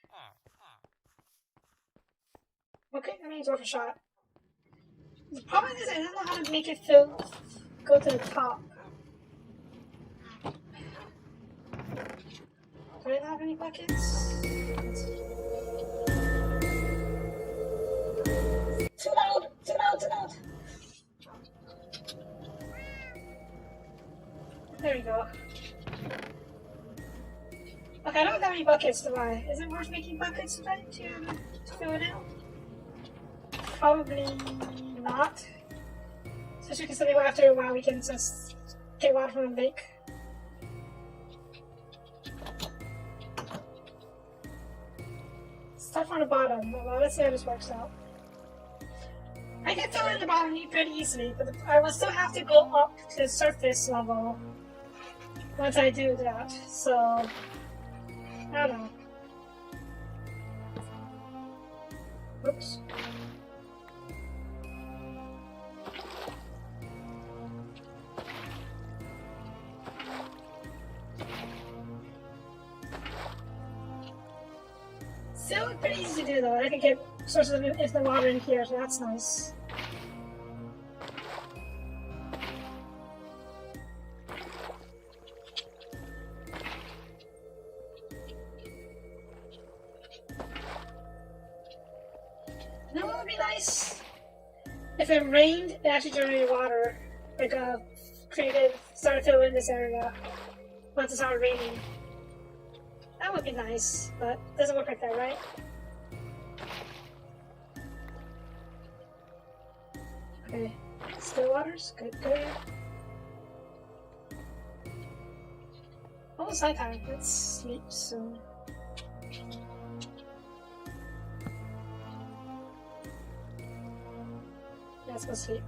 Okay, that means worth a shot. The problem is I don't know how to make it go to the top. Do I have any buckets? Too loud! Too loud! Too loud! There we go. Okay, I don't have any buckets, do I? Is it worth making buckets today to fill it out? Probably not. Especially considering after a while we can just get water from the lake. Start from the bottom. Well, let's see how this works out. I can fill in the bottom pretty easily, but I will still have to go up to the surface level once I do that, so I don't know. Oops. Still pretty easy to do though. I can get sources of the water in here, so that's nice. You know what would be nice? If it rained, it actually generated water. Like started filling in this area once it started raining. That would be nice, but it doesn't work like that, right? Okay, still waters, good, good. Almost nighttime, let's sleep soon. Let's go sleep.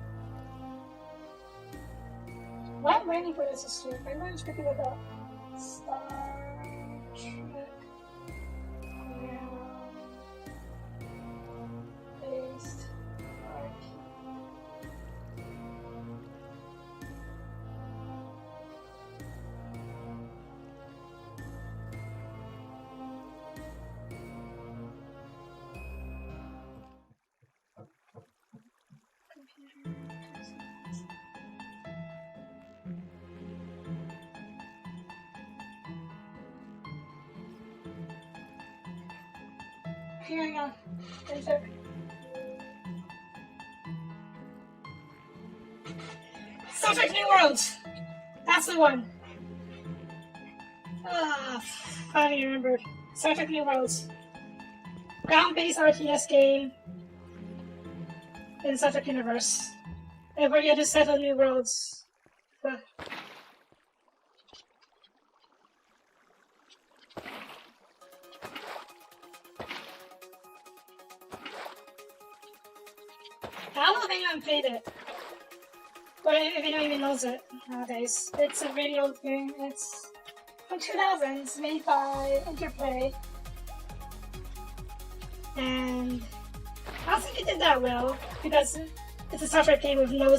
While I'm waiting for this to sleep, I'm going to quickly look up Star Trek based art. Here we go. Star Trek New Worlds! That's the one! Ah, finally remembered. Star Trek New Worlds. Ground-based RTS game in the Star Trek universe. And where you have to settle new worlds. I don't think I've played it. But if anyone even knows it nowadays. It's a really old game. It's from 2000s, made by Interplay. And I don't think it did that well because it's a Star Trek game with no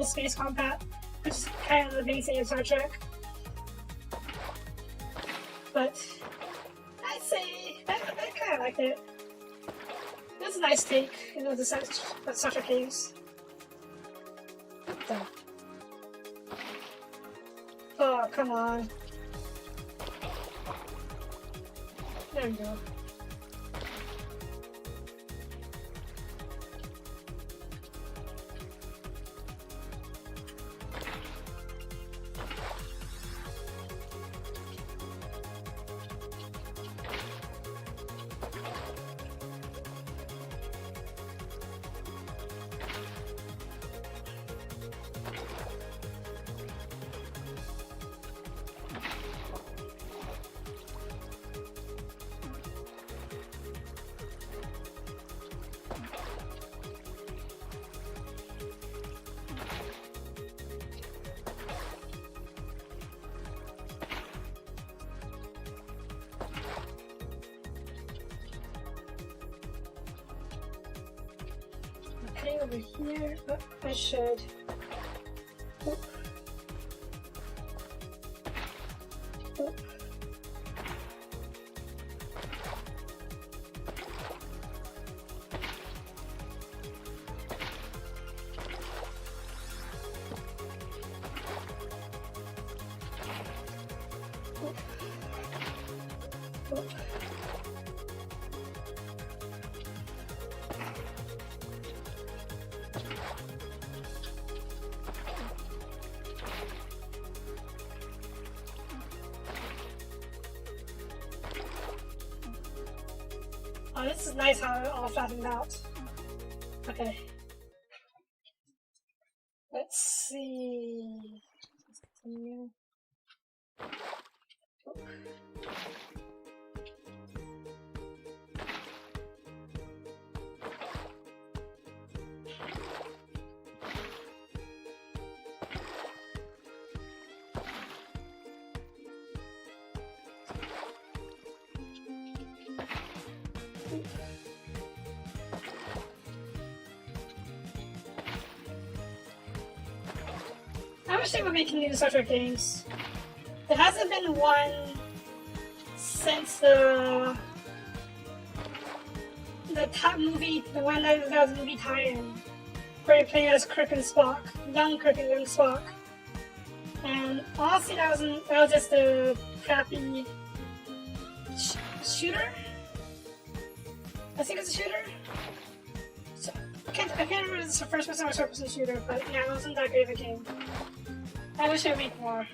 space combat, which is kind of the main thing of Star Trek. But I'd say I kind of liked it. It was a nice take, you know, the Star Trek games. Oh, come on. There we go. Okay, over here. Oh, I should. Oh. Oh. Oh. Oh, this is nice how it all flattened out. Okay. Let's see. Let's continue. Oh. I wish they were making new Star Trek games. There hasn't been one since the top movie, the one that was movie tie-in, where he played as Kirk and Spock, young Kirk and young Spock. And honestly, that was just a crappy shooter. I think it's a shooter. So, I can't remember if it's a first person or third person shooter, but yeah, it wasn't that great of a game. I wish I'd make more.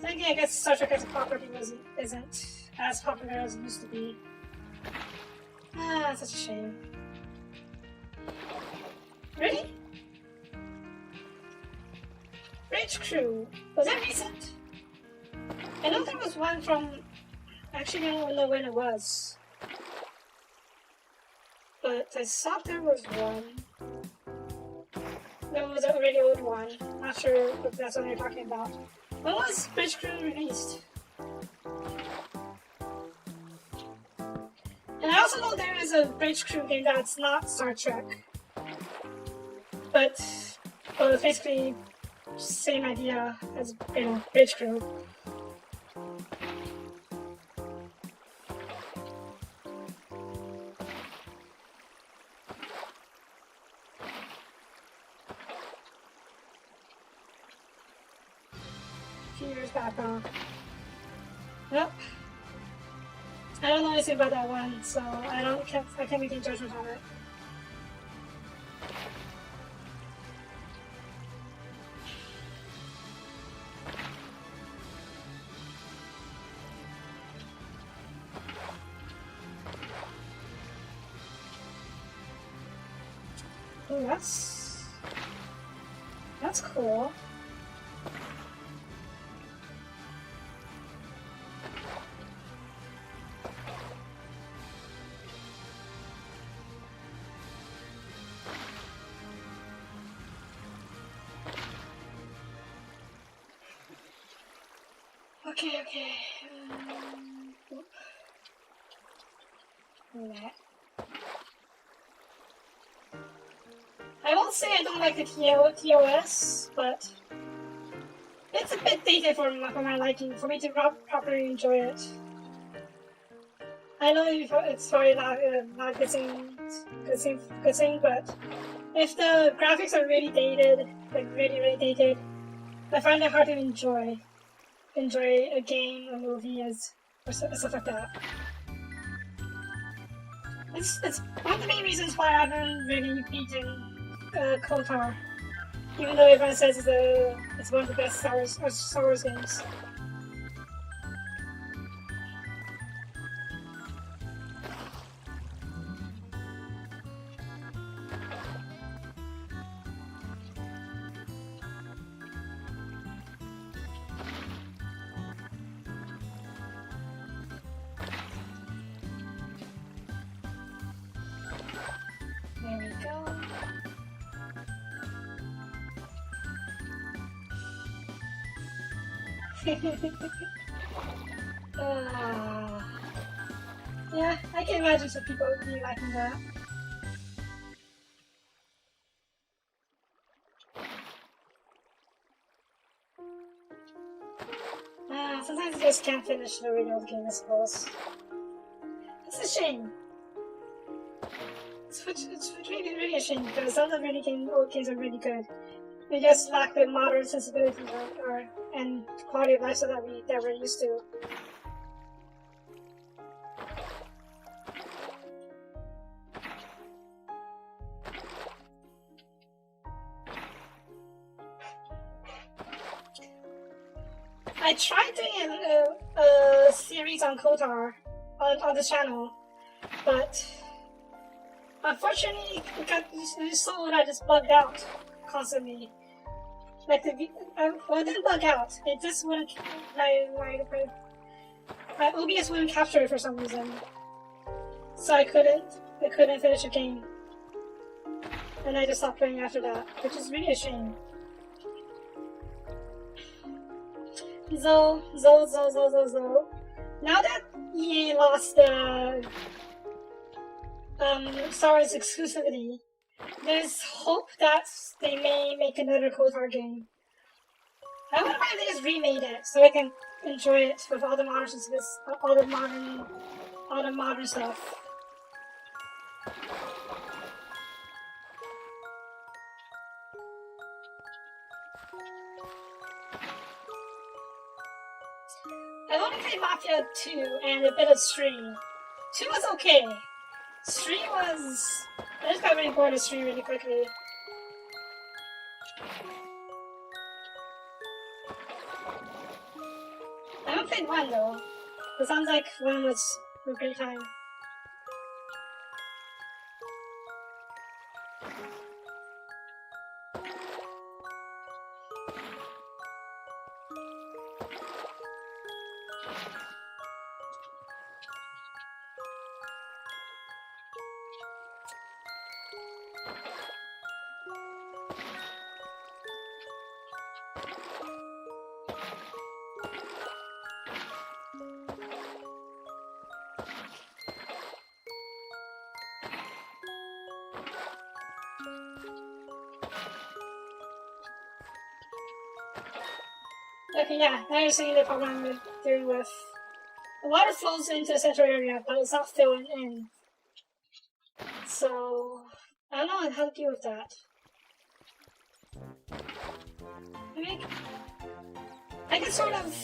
Then again, I guess Star Trek as a property isn't as popular as it used to be. Ah, such a shame. Really? Bridge Crew. Was that recent? I know there was one from... Actually, I don't know when it was. But I thought there was one. There was a really old one. Not sure if that's what you're talking about. When was Bridge Crew released? And I also know there is a Bridge Crew game that's not Star Trek. But, well, it's basically same idea as, you know, Bridge Crew. A few years back, Yep. I don't know anything about that one, so I can't make any judgment on it. Oh, that's cool. Okay. That. I won't say I don't like the TOS, but it's a bit dated for my liking, for me to properly enjoy it. I know it's probably not good thing, but if the graphics are really dated, like really dated, I find it hard to enjoy a game, a movie, or stuff like that. It's one of the main reasons why I haven't really beaten KOTOR, even though everyone says it's one of the best Star Wars games. There we go. Yeah, I can imagine some people would be liking that. Sometimes you just can't finish the original game, I suppose. It's a shame. It's really a shame, because some of the old games are really good. They just lack the modern sensibilities and quality of life that we're used to. I tried doing a series on KOTOR on the channel, but unfortunately it was so old I just bugged out constantly. Like it didn't bug out. It just wouldn't. My OBS wouldn't capture it for some reason, so I couldn't finish the game, and I just stopped playing after that, which is really a shame. Zo. Now that EA lost the Star Wars exclusivity, there's hope that they may make another Cold Hard game. I wonder why they just remade it so I can enjoy it with all the modern stuff. I've only played Mafia 2 and a bit of 3. 2 was okay. 3 was... I just got really bored of 3 really quickly. I haven't played 1 though. It sounds like 1 was a great time. Okay, yeah, now you're seeing the problem I'm doing with... The water flows into the central area, but it's not filling in. So... I don't know how to deal with that. I can sort of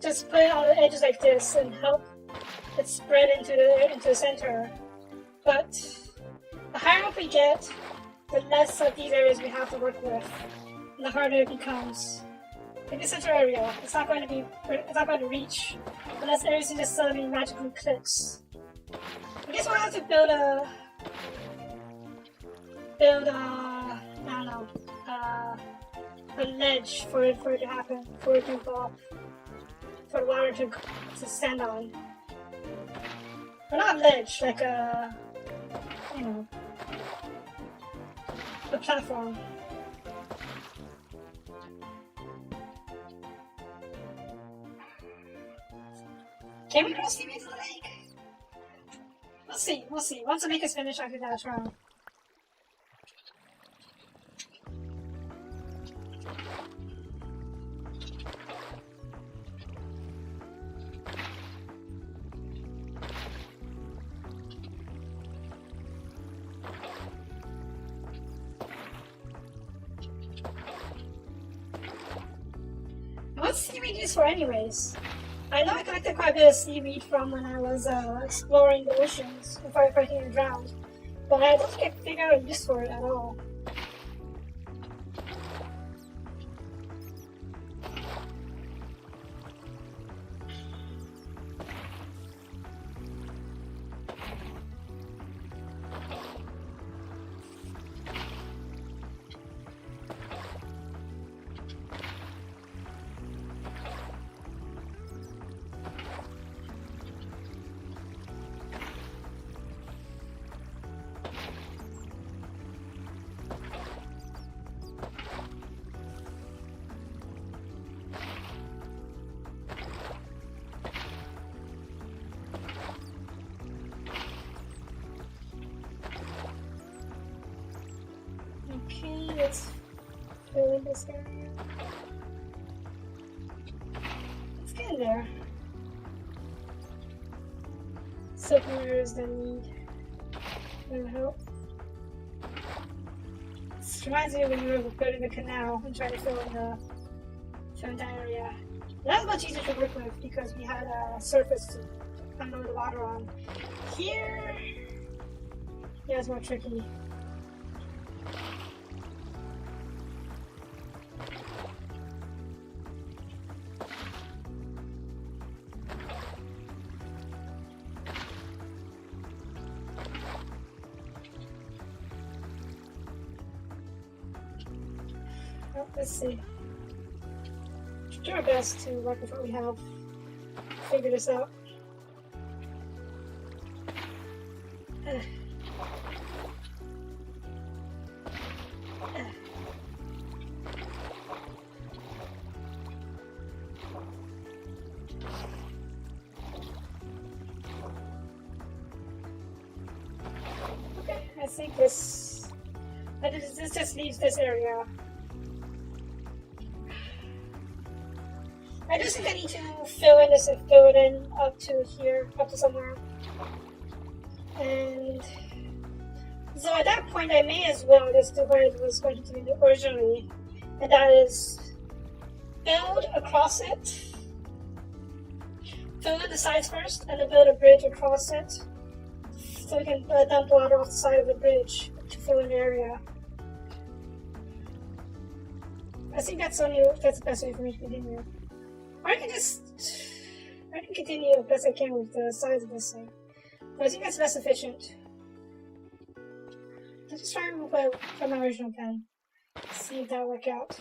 just put it on the edges like this and help it spread into the center. But the higher up we get, the less of these areas we have to work with, and the harder it becomes. Like the center area, it's not going to reach unless everything just suddenly magically clicks. I guess we'll have to build a I don't know, a ledge for it to happen, for it to fall, for the water to stand on. But not a ledge, like a, you know, a platform. Can we go see me for the lake? We'll see. Once the lake is finished, I'll do that round. What's seaweed used for anyways? I know I collected quite a bit of seaweed from when I was exploring the oceans before fighting and drowned, but I don't think I figured out a use for it at all. Okay, let's fill in this area. Let's get in there. Submarines that need help. This reminds me of when we were building the canal and trying to fill in that area. That was much easier to work with because we had a surface to unload the water on. Here, yeah, it's more tricky. Let's see. Do our best to work with what we have. Figure this out. think this just leaves this area. I just think I need to fill in this and fill it in up to here, up to somewhere. And so at that point, I may as well just do what I was going to do originally, and that is build across it, fill in the sides first, and then build a bridge across it, so we can dump water off the side of the bridge to fill in the area. I think that's the best way for me to continue. Or I can continue as best I can with the size of this thing. But I think that's less efficient. Let's just try and move from my original plan. See if that'll work out.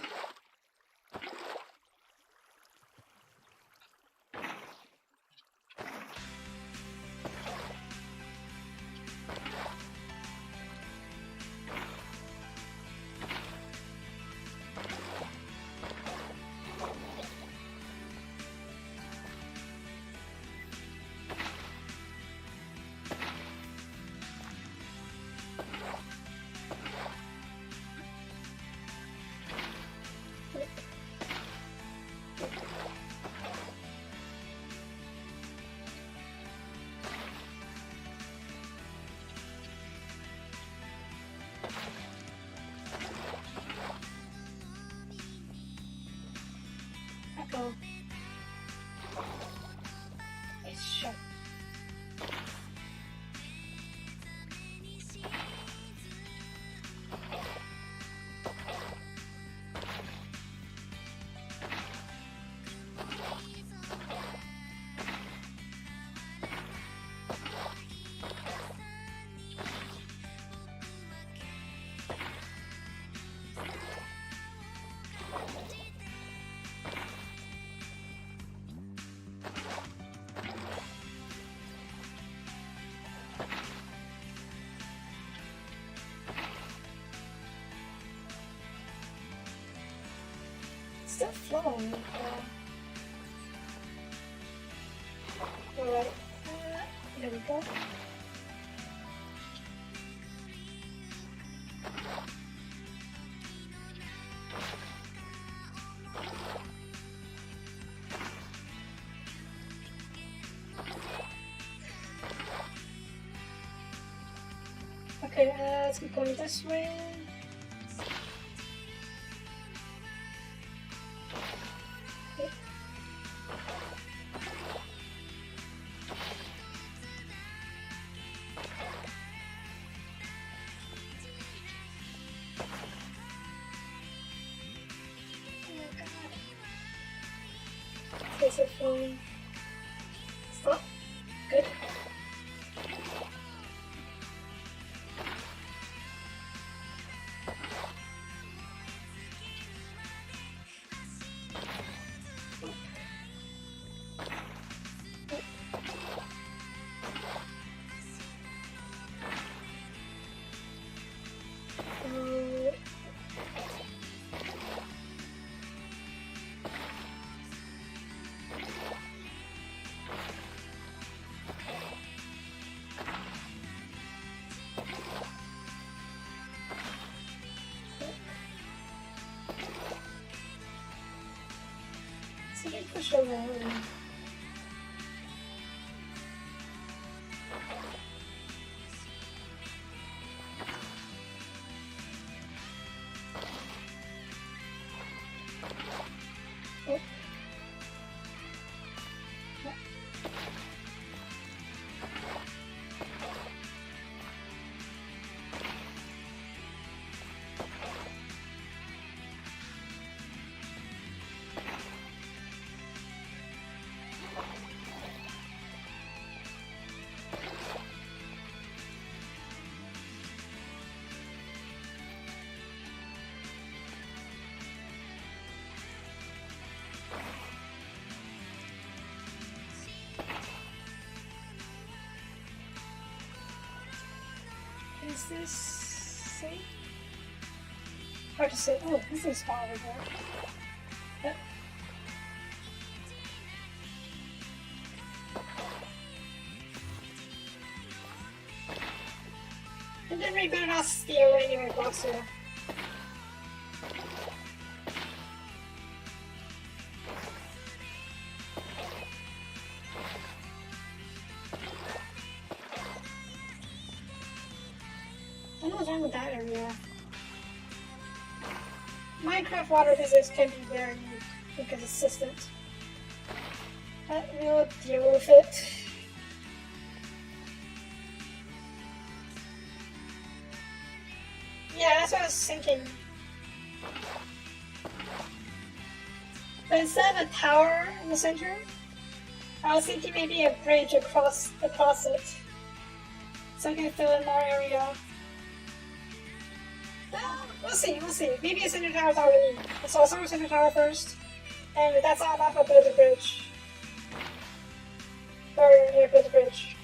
Oh. It's shut. Still flowing. Alright. There we go. Okay, let's keep going this way. Is it flowing? Stop. Good. So they push around. Oh. Is this safe? Hard to say. Oh, this is far over there. Yep. then we better not steal any of my blocks here. I don't know what's wrong with that area. Minecraft water physics can be very inconsistent. But we'll deal with it. Yeah, that's what I was thinking. But instead of a tower in the center, I was thinking maybe a bridge across it. So I can fill in more area. We'll see. Maybe a center tower is all we need. So I'll start with center tower first. And if that's not enough, I'll build a bridge. Or, yeah, build a bridge.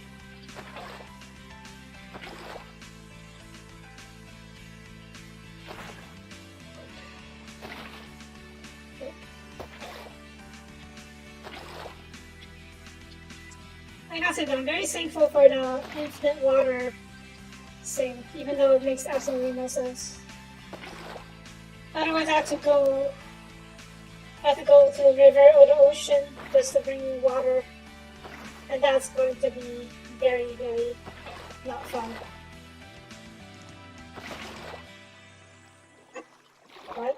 I gotta say though, I'm very thankful for the infinite water thing, even though it makes absolutely no sense. Otherwise I have to go to the river or the ocean just to bring water, and that's going to be very, very not fun. What?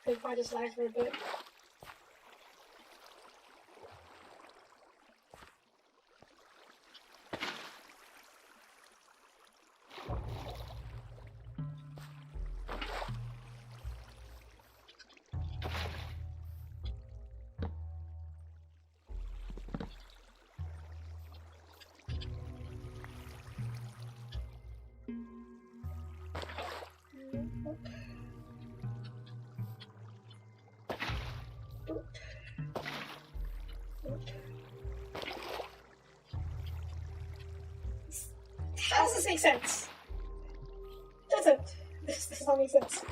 If I just lag for a bit. How does this make sense? Doesn't. This does not make sense.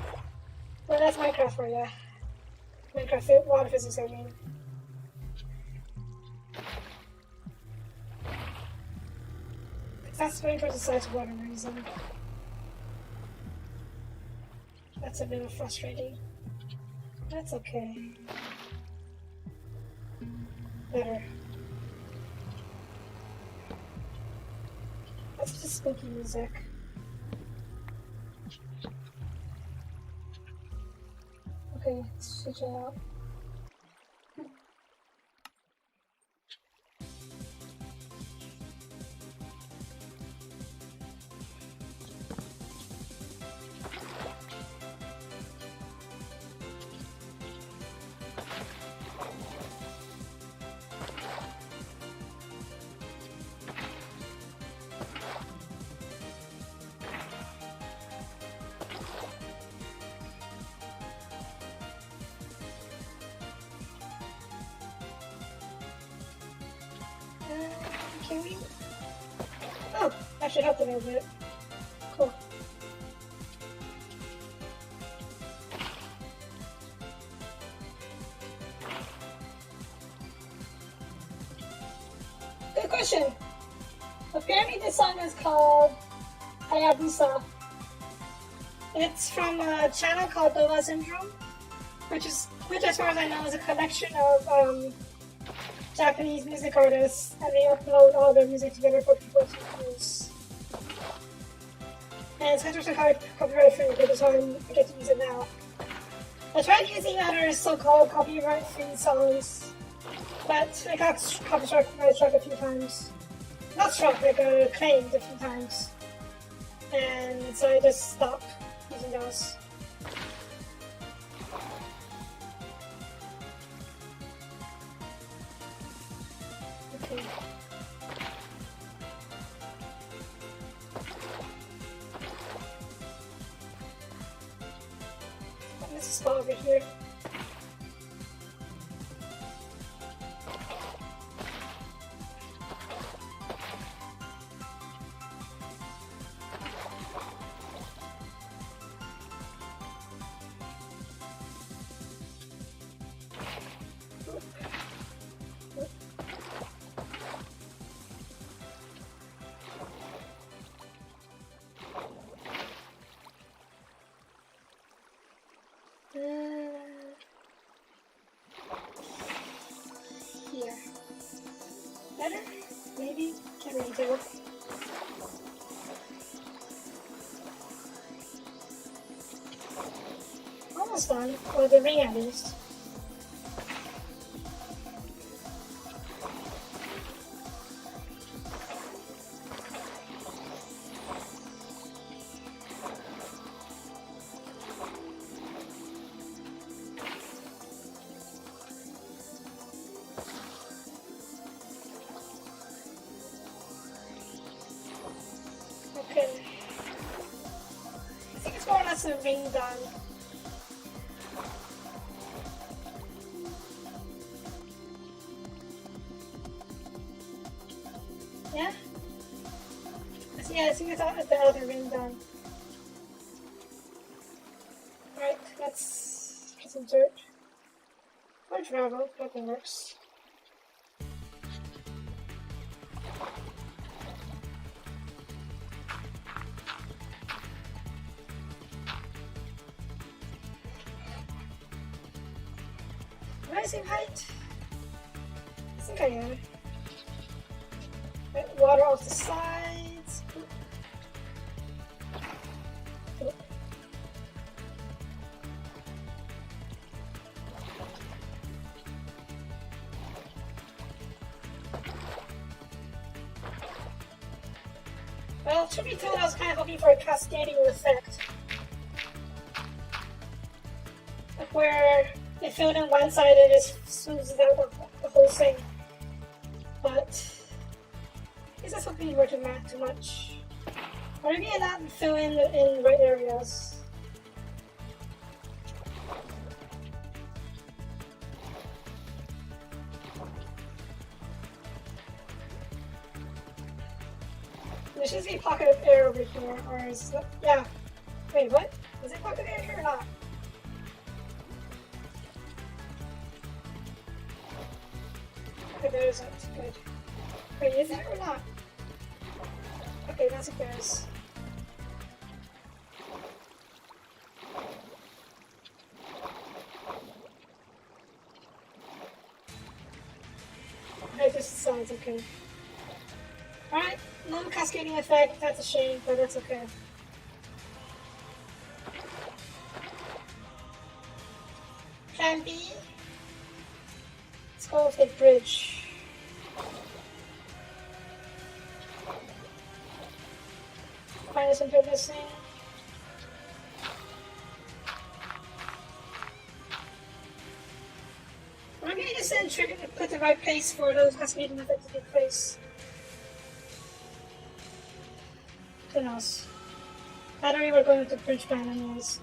Well, that's Minecraft for you. Minecraft water physics, I mean. That's going towards the side for whatever reason. That's a bit frustrating. That's okay. Better. That's just spooky music. Okay, let's switch it out. Can we? Oh, that should help a little bit. Cool. Good question. Apparently this song is called Hayabusa. It's from a channel called Dova Syndrome, which as far as I know is a collection of Japanese music artists, and they upload all their music together for people to use. And it's 100% copyright free, which is why I get to use it now. I tried using other so-called copyright free songs, but I got copyright struck a few times. Not struck, like claimed a few times. And so I just stopped using those. Okay. This is spot over here. almost done. Or the ring at least. Okay. I think it's more or less a ring done. Yeah? I think it's the other ring done. Right, let's get some dirt. Or gravel, nothing works. Rising height? I think I am. Right, water off the sides. Oop. Well, truth be told, I was kind of hoping for a cascading effect. Like where they filled in one side and it just smooths out the whole thing. But is that something were to matte too much? Or maybe not fill in the right areas. There should be a pocket of air over here, or is that, yeah. Wait, what? Is there a pocket of air here or not? Okay, there isn't. Good. Wait, is there or not? Okay, that's what there is. Okay, just the sides, okay. Alright, no cascading effect, that's a shame, but that's okay. Plan B. Let's go with the bridge. Find some good missing. Maybe I just didn't trigger to put the right place for those cascading effects to take place. Who knows? I don't even going with the bridge plan anyways.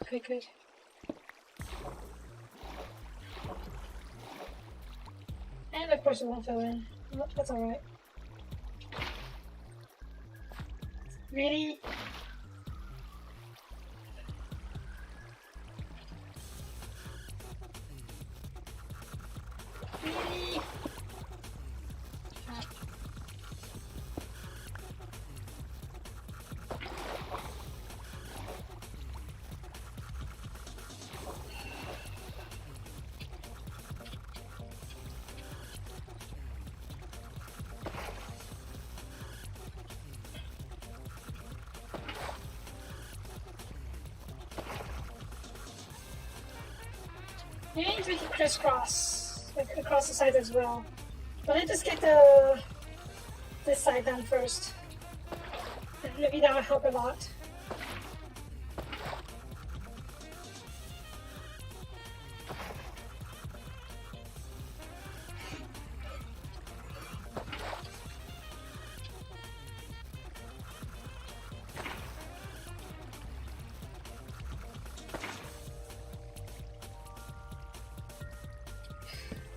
Okay, good. And of course it won't fill in. Well, that's alright. Really? Really? Ah. Maybe we can crisscross, like across the side as well. But let's just get this side done first. And maybe that will help a lot.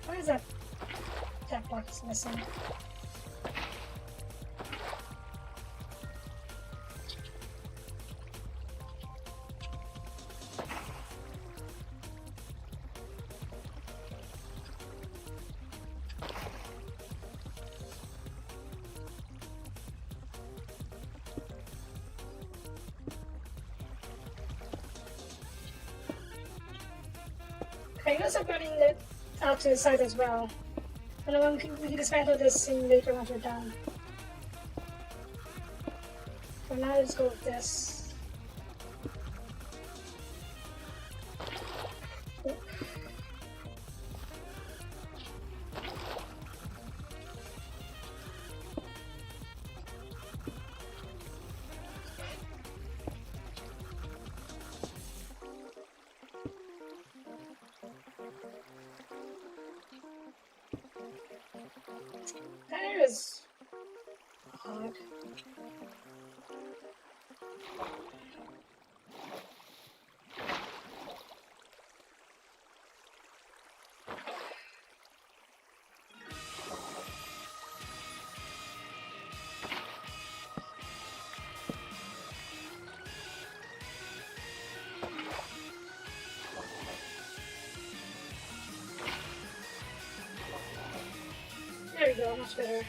Why is that box missing? I can also put it out to the side as well. And then we can dismantle this thing later once we're done. For now, let's go with this. That is odd. There we go, much better.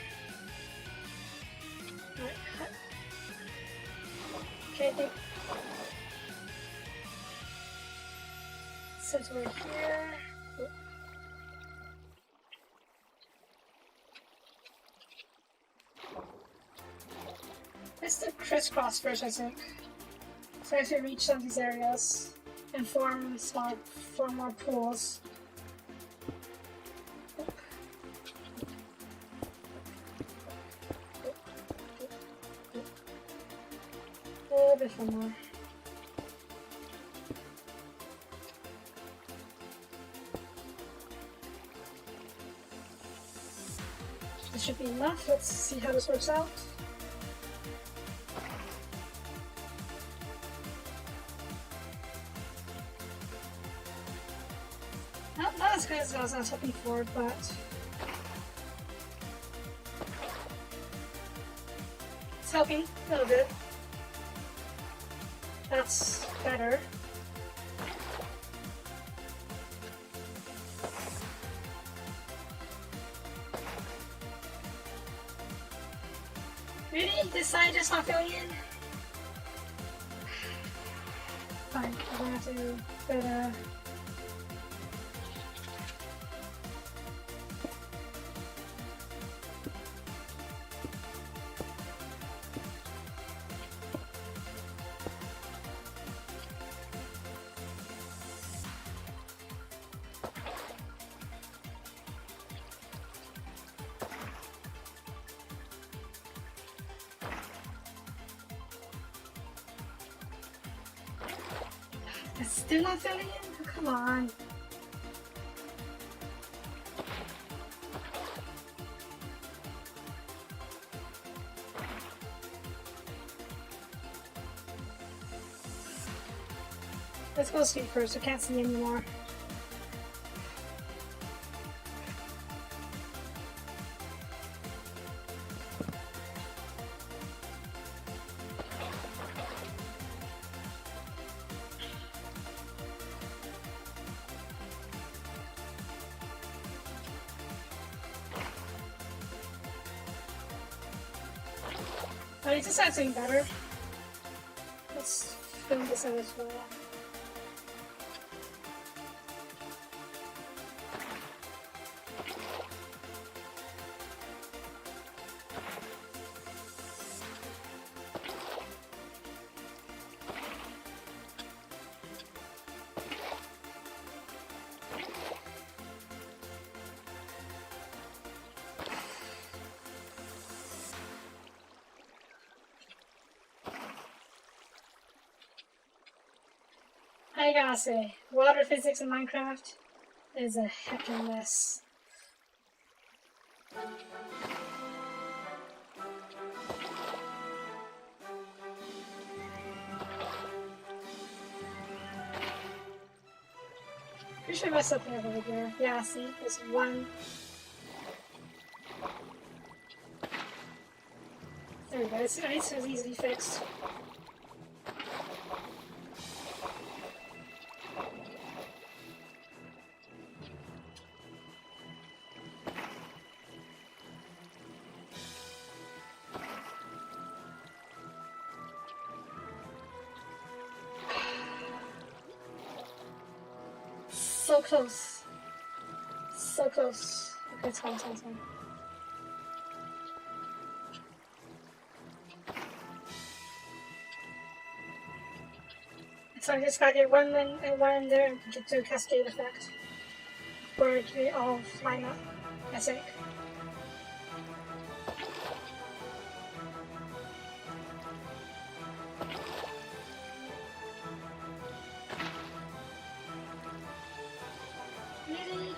Alright, cut. Okay, I think since we're here. Let's do crisscross first, I think. So if we reach some of these areas and form more pools. A little bit more. This should be enough. Let's see how this works out. Not as good as I was hoping for, but it's helping a little bit. That's better. Really? This side just not filling in? Fine, I'm gonna have to put it's still not filling in? Oh, come on. Let's go sleep first. I can't see anymore. But it just starts getting better. Let's film this out as well. I gotta say, water physics in Minecraft is a heckin' mess. Pretty sure I messed up over here. Yeah, see, there's one. There we go, it's easily fixed. So close. so close. Okay, it's fine, it's fine, it's fine. So I just gotta get one in there and get to a cascade effect. Where they all line up, I think. Really?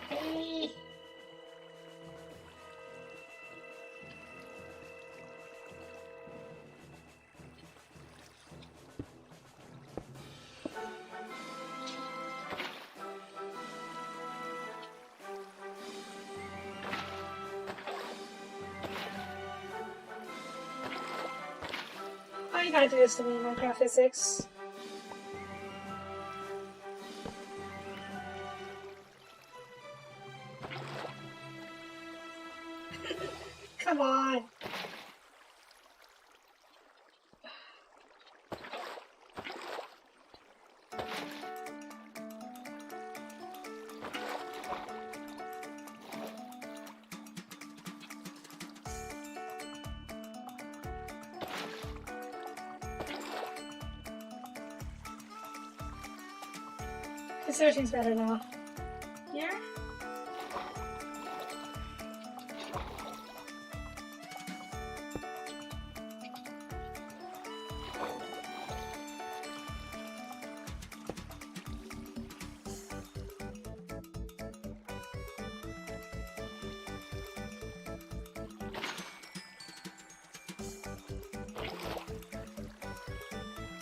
Really? Why you gotta do this to me, Minecraft physics? Come on! This everything's better now. Here?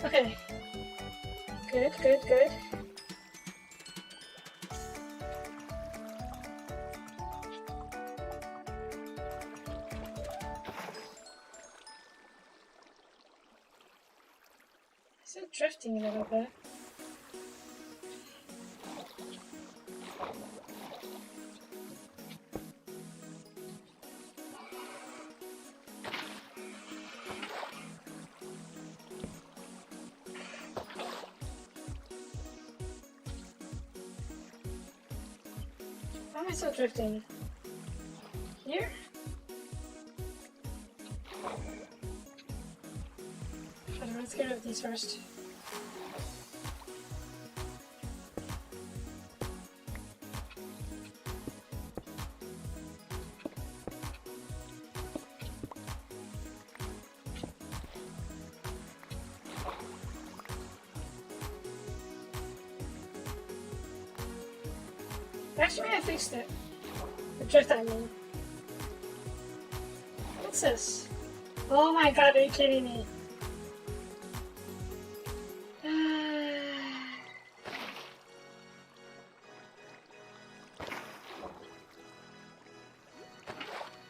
Okay. Good, good, good. Is it drifting a little bit? Why am I still drifting? Here? Okay, let's get rid of these first. Actually, I fixed it. The drift, I mean. What's this? Oh my god, are you kidding me?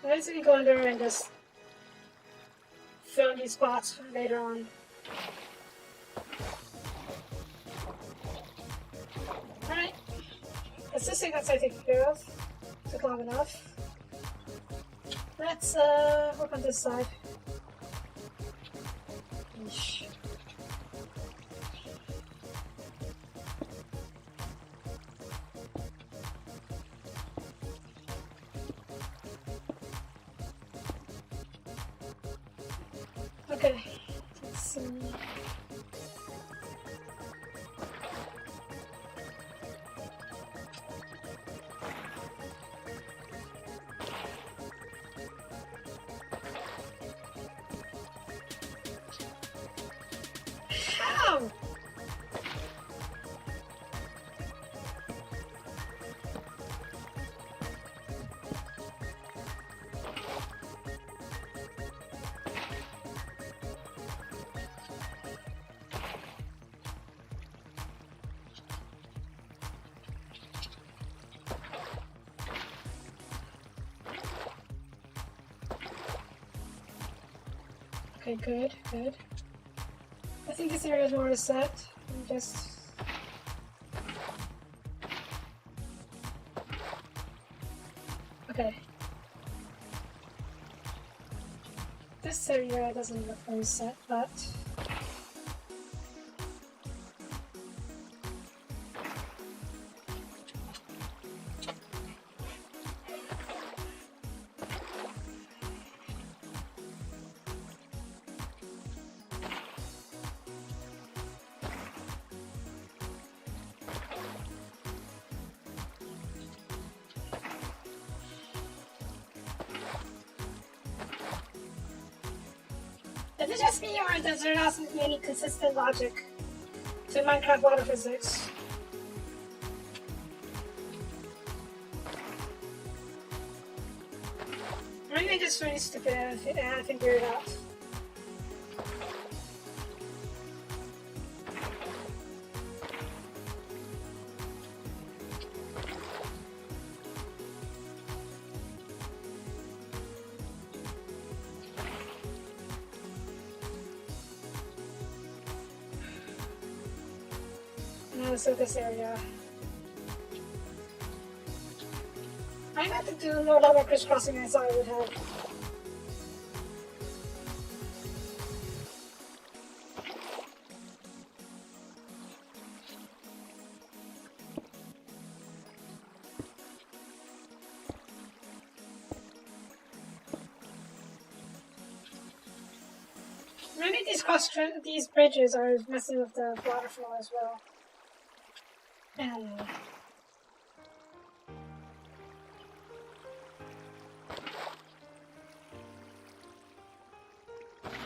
I'm just gonna go under and just fill in these spots later on. Alright. Let's just think that's I taken care of. Took long enough. Let's work on this side. Eesh. Okay, let's see. How? Okay, good, good. I think this area is more set. Just okay. This area doesn't look very set, but is it just me, or does there not seem to be any consistent logic to Minecraft water physics? Maybe I'm just really stupid and I figure it out. Now so this area. I had to do more level crisscrossing than I thought I would have. Maybe these bridges are messing with the water flow as well. And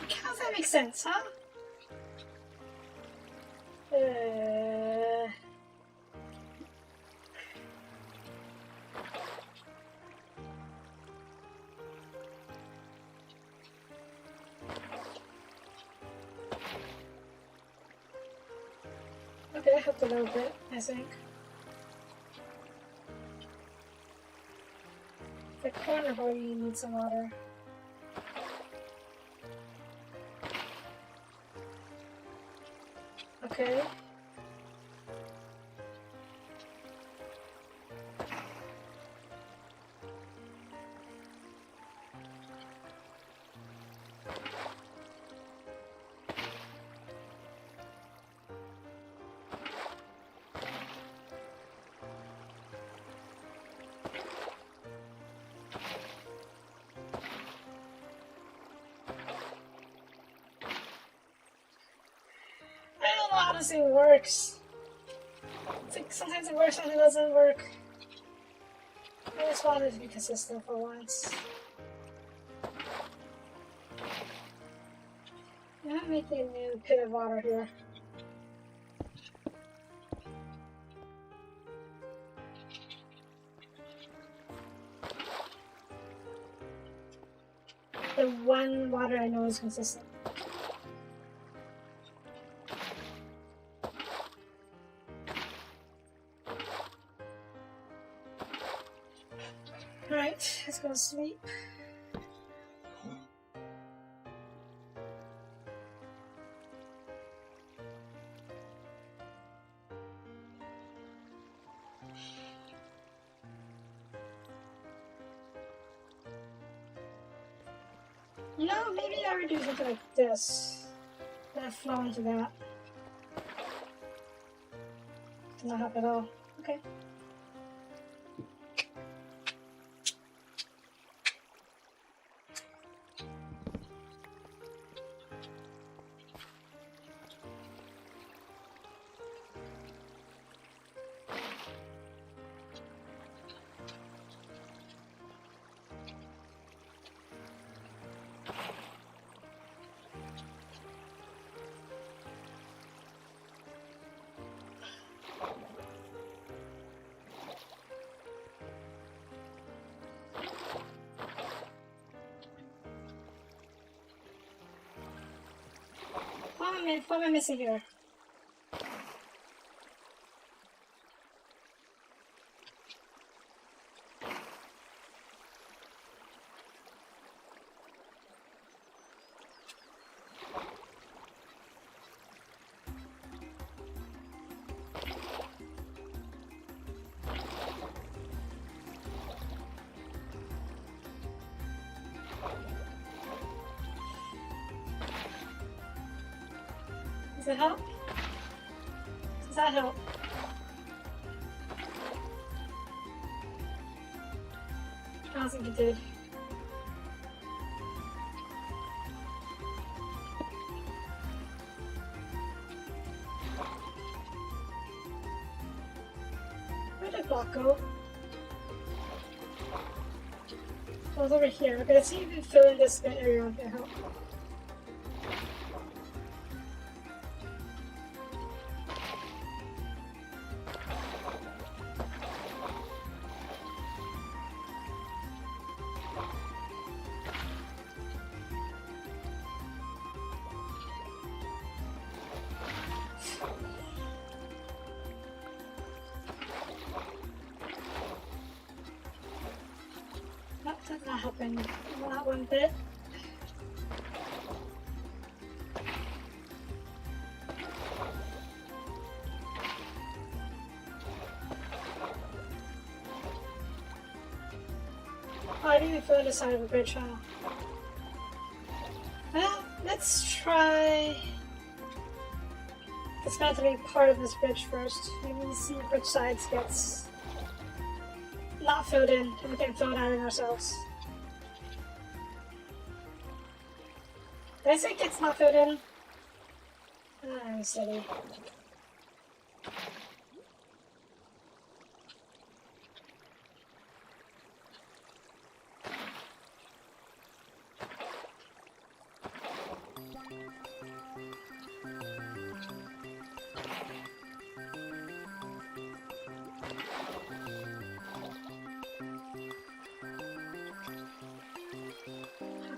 how does that make sense, huh? Okay, that helped a little bit, I think. The corner probably needs some water. Okay. I don't know how this thing works. It's like sometimes it works and it doesn't work. I just wanted to be consistent for once. I'm making a new pit of water here. The one water I know is consistent. Alright, let's go to sleep. You know, maybe I would do something like this. Let it flow into that. Not help at all. Okay. What am I missing here? that help? Does that help? I don't think it did. Where did block go? Oh, it's over here. Okay, let's see if we can fill in this area with the help. That did not happen. Not one bit. Oh, I didn't even fill the side of the bridge, huh? Well, let's try dismantling part of this bridge first. Maybe see which sides gets not filled in, and we can fill it out in ourselves. Did I say it's not filled in? I'm silly.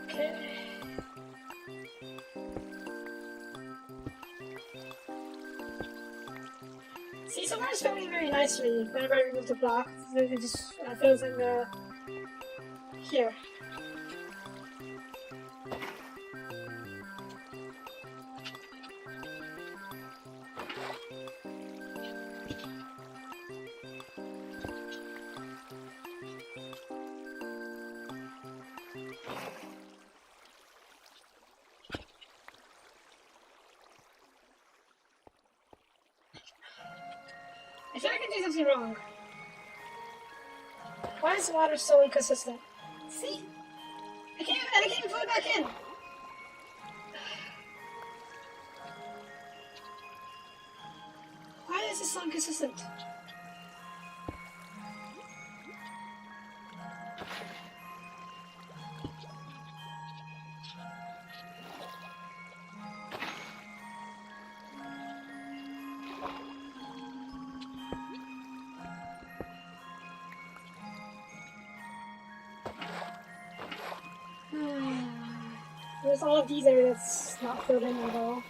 Okay. See, so it's filling very nicely whenever I remove the block. It just fills in the here. I feel like I did something wrong. Why is the water so inconsistent? See? I can't even put it back in! Why is this so inconsistent? There's all of these areas that's not filled in at all.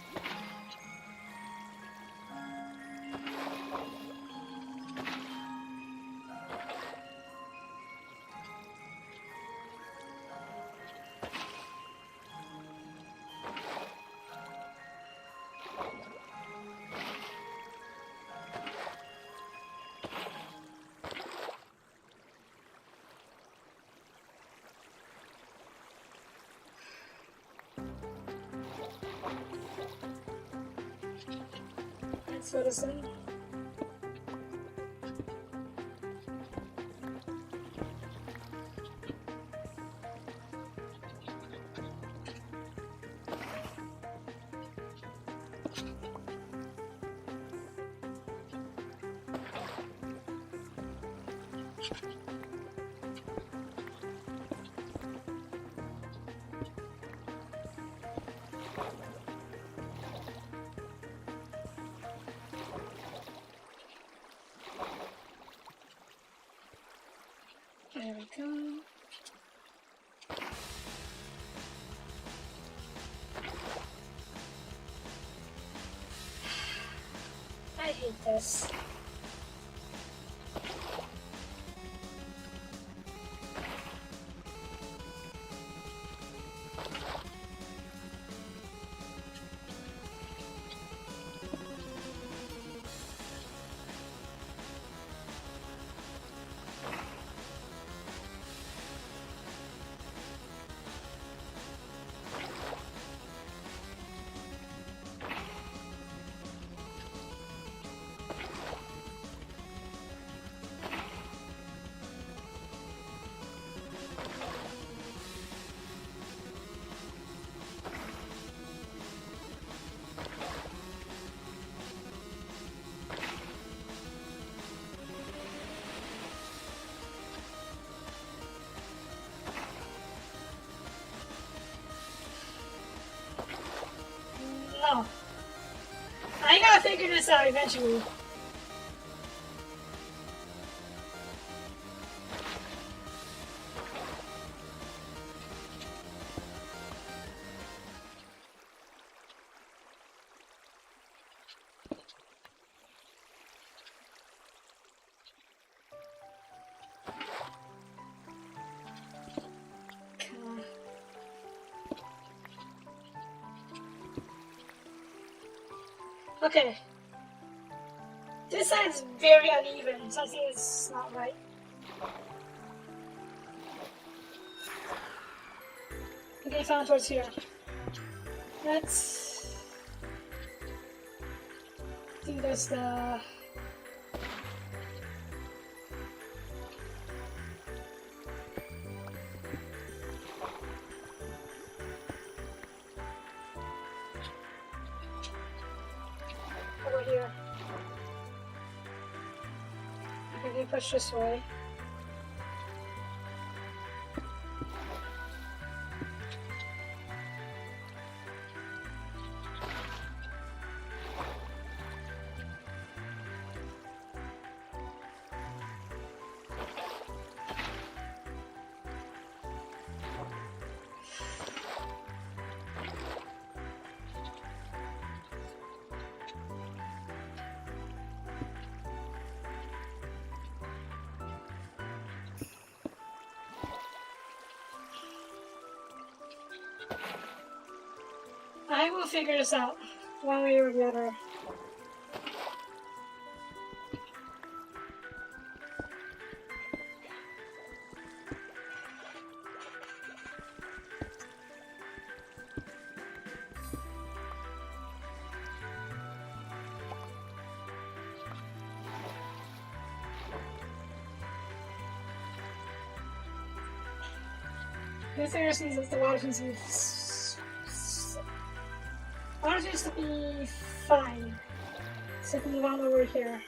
Let's fill this in. There we go. I hate this. this out eventually. Okay. This side is very uneven, so I think it's not right. Okay, found towards here. Let's do this the over here. Okay, push this way. I will figure this out, one way or the other. The thing is that the water seems to be fine. So I can move on over here.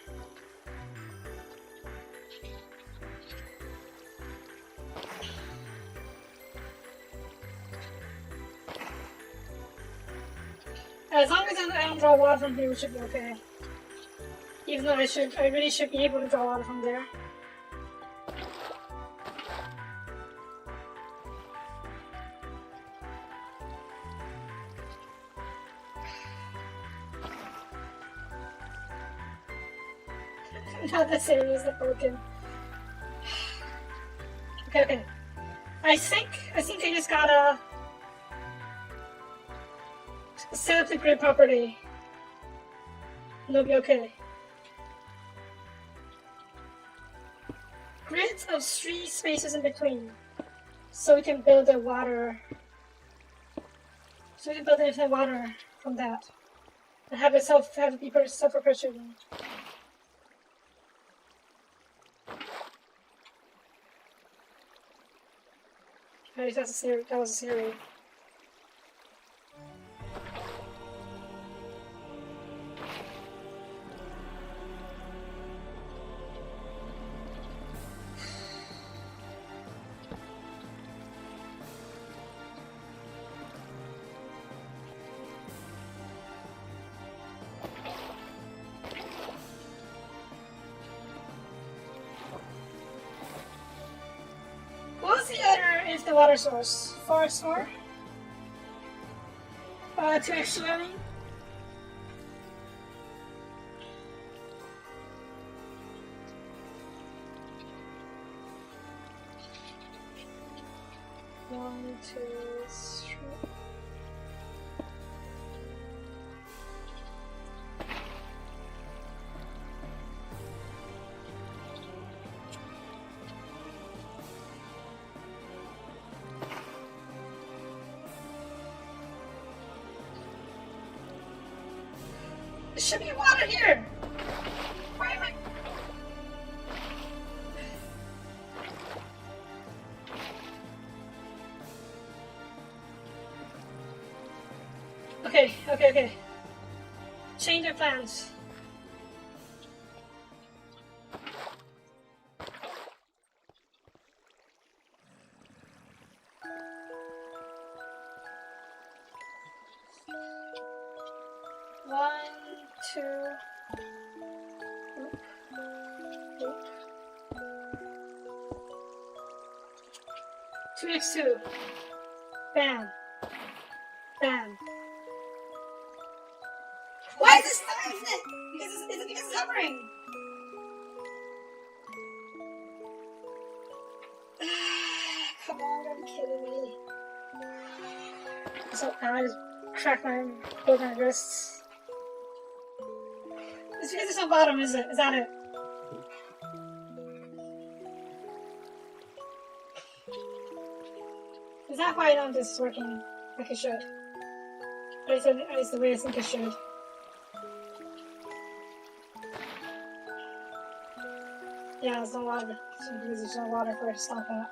As long as I don't draw water from here, we should be okay. Even though I really should be able to draw water from there. Not the same as the broken. Okay. I think I just gotta set up the grid properly. And it'll be okay. Grids of 3 spaces in between. So we can build the water. So we can build the infinite water from that. And have it be self-perpetuating. That was a theory. What's the other is the water source? Forest ore? 2 extra learning? One, two, three. There should be water here! Why am I... Okay. Change your plans. One, two, 2x2. Bam. Bam. Why is this stuck? Because it's hovering. Come on, are you kidding me? So I just cracked both my wrists. It's because it's on bottom, is it? Is that it? Is that why I don't this is working like it should? At least the way I think it should. Yeah, there's no water. There's no water for it to stop that.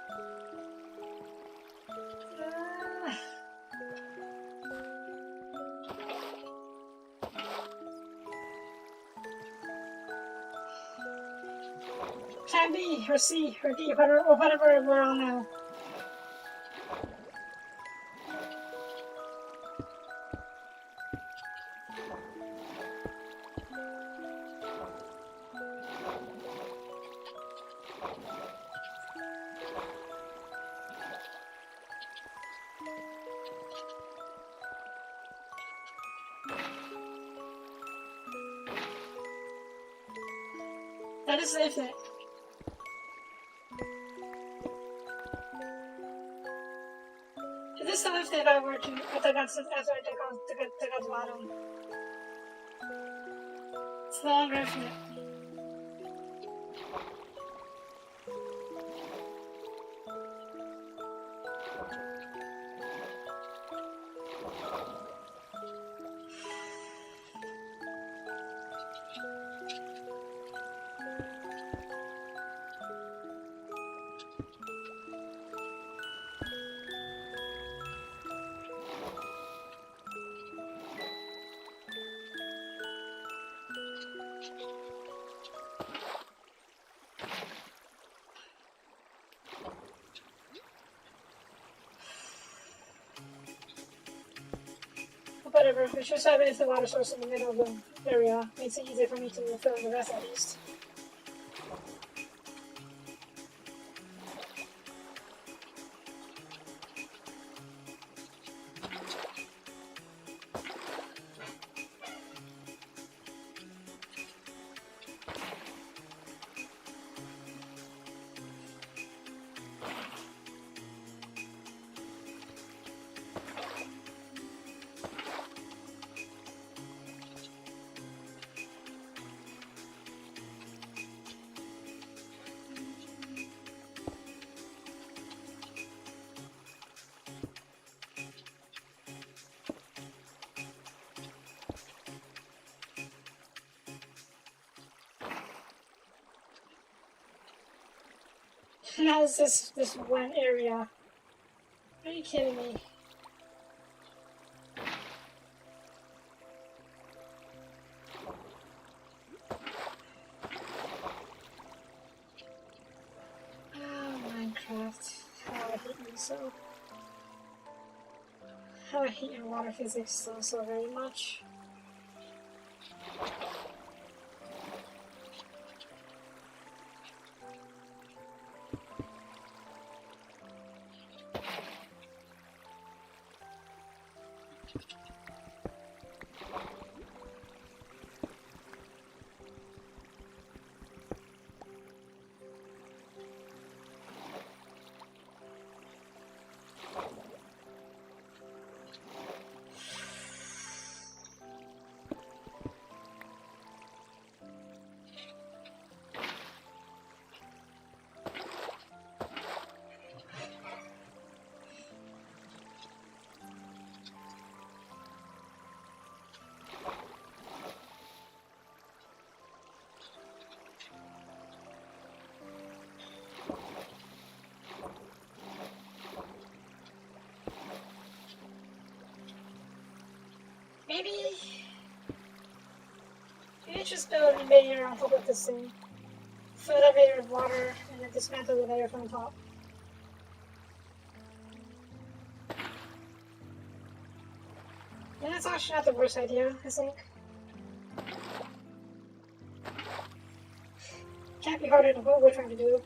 Plan B, or C, or D, whatever we're on now. That is safe there. Is this the lift that I were to after I got to the bottom? It's no longer infinite. Whatever, we should have the water source in the middle of the area. Makes it easier for me to fill in the rest at least. Now it's this one area. Are you kidding me? Oh, Minecraft. How I hate you so. How I hate your water physics so very much. Maybe just build a layer on top of this thing. Fill that layer with water and then dismantle the layer from the top. And that's actually not the worst idea, I think. Can't be harder than what we're trying to do.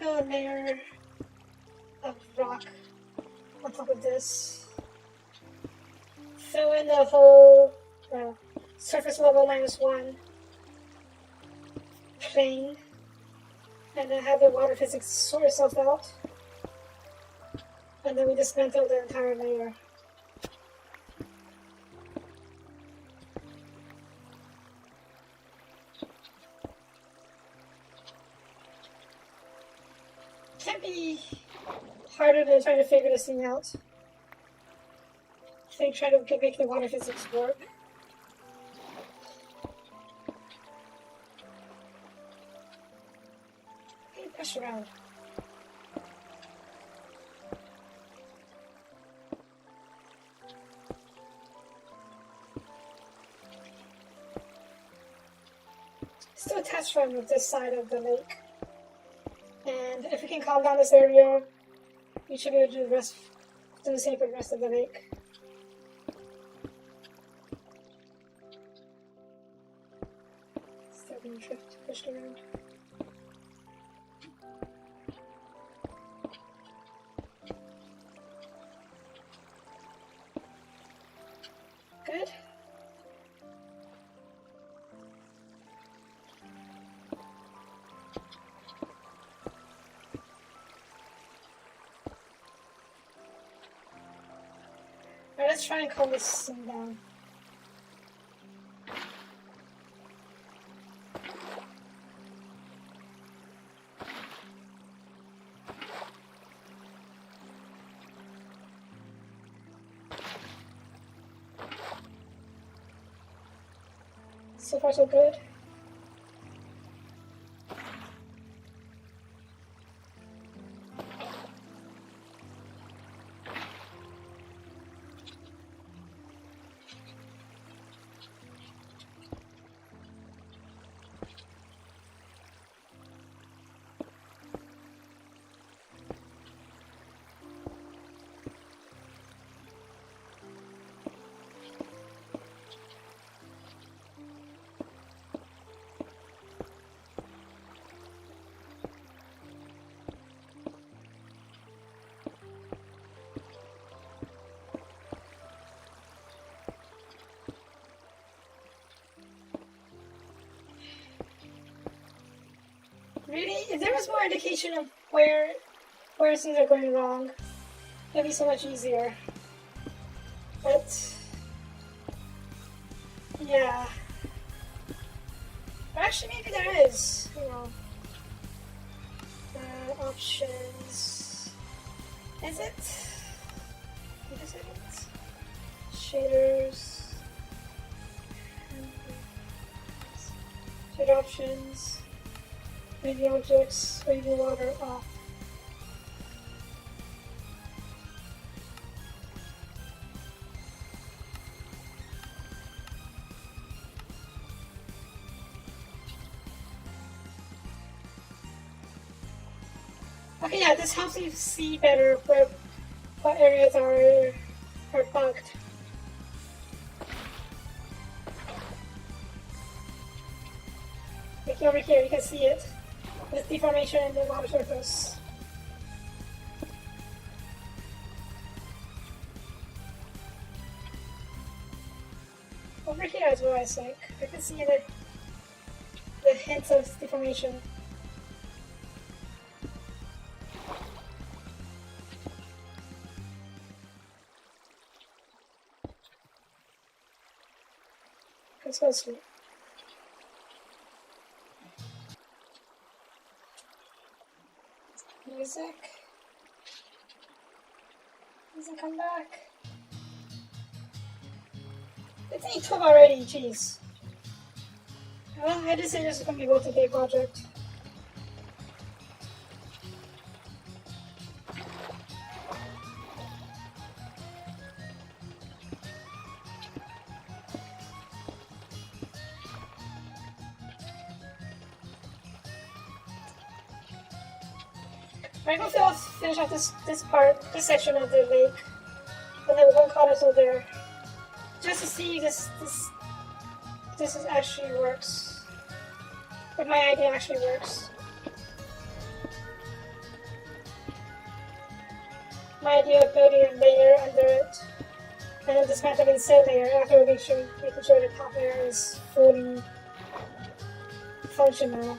a layer of rock on top of this. Fill in the whole surface level -1 plane, and then have the water physics sort itself out. And then we dismantle the entire layer. Can't be harder than trying to figure this thing out. I think trying to make the water physics work. Okay, push around. Still attached from this side of the lake. And if we can calm down this area, we should be able to do the same for the rest of the lake. Still being pushed around. Good. Alright, let's try and calm this thing down. So far so good. Really, if there was more indication of where things are going wrong, it'd be so much easier. But yeah, but actually maybe there is, you know, options. Is it? What is it? Shaders. Shader options. Maybe objects, maybe water off. Okay, yeah, this helps you see better what areas are bugged. Like over here, you can see it. With deformation in the water surface. Over here as well, I think. I can see the hints of deformation. Let's go sleep. Music. Doesn't come back. It's 8:12 already, jeez. Well, I just say this is gonna be a multi-day project. Right, I'll finish off this section of the lake, and then we'll call it over there, just to see this is actually works. If my idea actually works. my idea of building a layer under it, and then dismantling said layer after making sure the top layer is fully functional.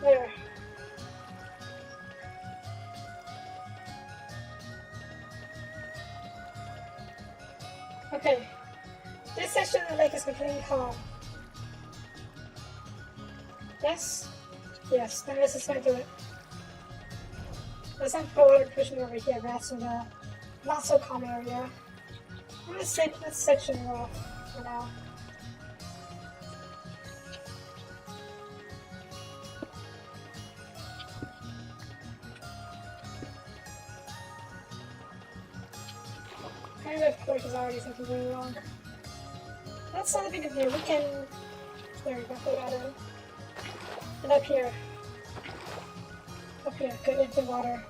There. Okay. This section of the lake is completely calm. Yes? Yes, now let's just go do it. There's some water pushing over here, that's in the not so calm area. I'm gonna take this section off for now. Kind of course is already something really wrong. That's not a big deal. We can. There we go, put that in. And up here. Up here, good into water.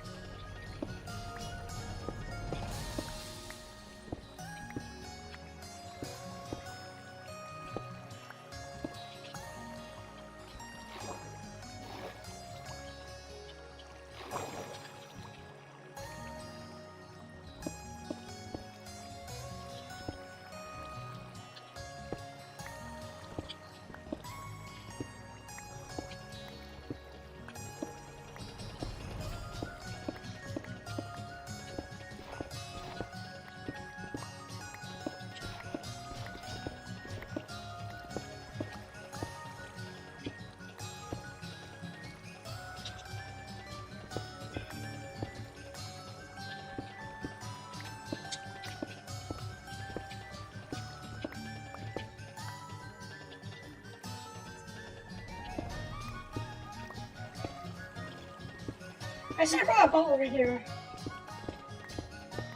I should have brought a boat over here,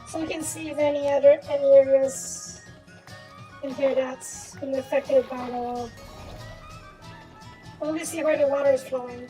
so we can see if any areas in here that's been affected by the. Well, we can see where the water is flowing.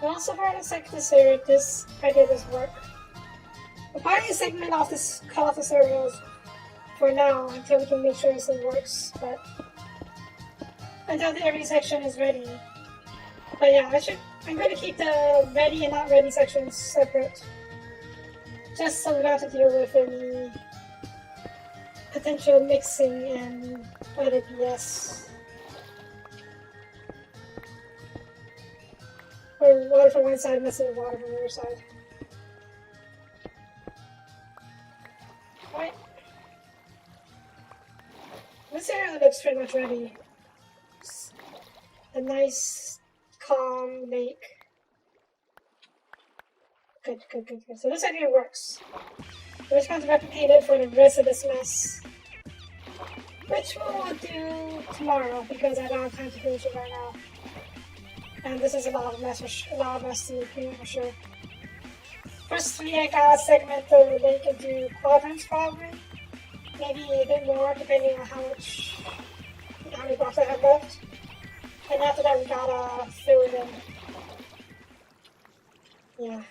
Well, so far looks like this idea does work. We'll probably segment off this, cut off this area for now until we can make sure this works, but until the every section is ready. But yeah, I'm going to keep the ready and not ready sections separate, just so we don't have to deal with any potential mixing and other BS. Or water from one side messing with water from the other side. Right. This area looks pretty much ready. Just a nice, calm lake. Good. So this idea works. We're just going to replicate it for the rest of this mess. Which we'll do tomorrow because I don't have time to finish it right now. And this is a lot of mess to clean for sure. Firstly, I gotta segment the lake into quadrants probably. Maybe a bit more depending on how many blocks I have left. And after that we gotta fill it in. Yeah.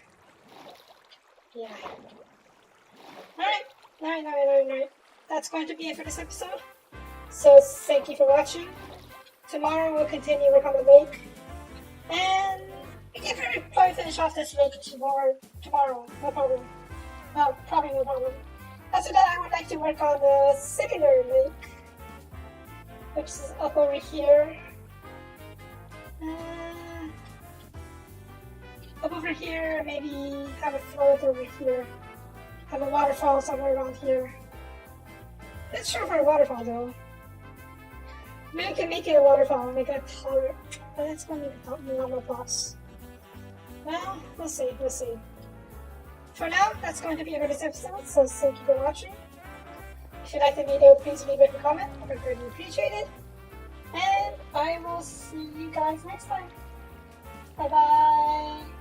Alright. that's going to be it for this episode. So thank you for watching. Tomorrow we'll continue work on the lake. And we can probably finish off this lake tomorrow. No problem. No, probably no problem. After that, I would like to work on the secondary lake, which is up over here. Up over here, maybe have a float over here. Have a waterfall somewhere around here. Not sure for a waterfall though. Maybe I can make it a waterfall and make it taller. But that's going to be the normal boss. Well, we'll see. For now, that's going to be it for this episode, so thank you for watching. If you like the video, please leave a comment. I would greatly appreciate it. And I will see you guys next time. Bye bye.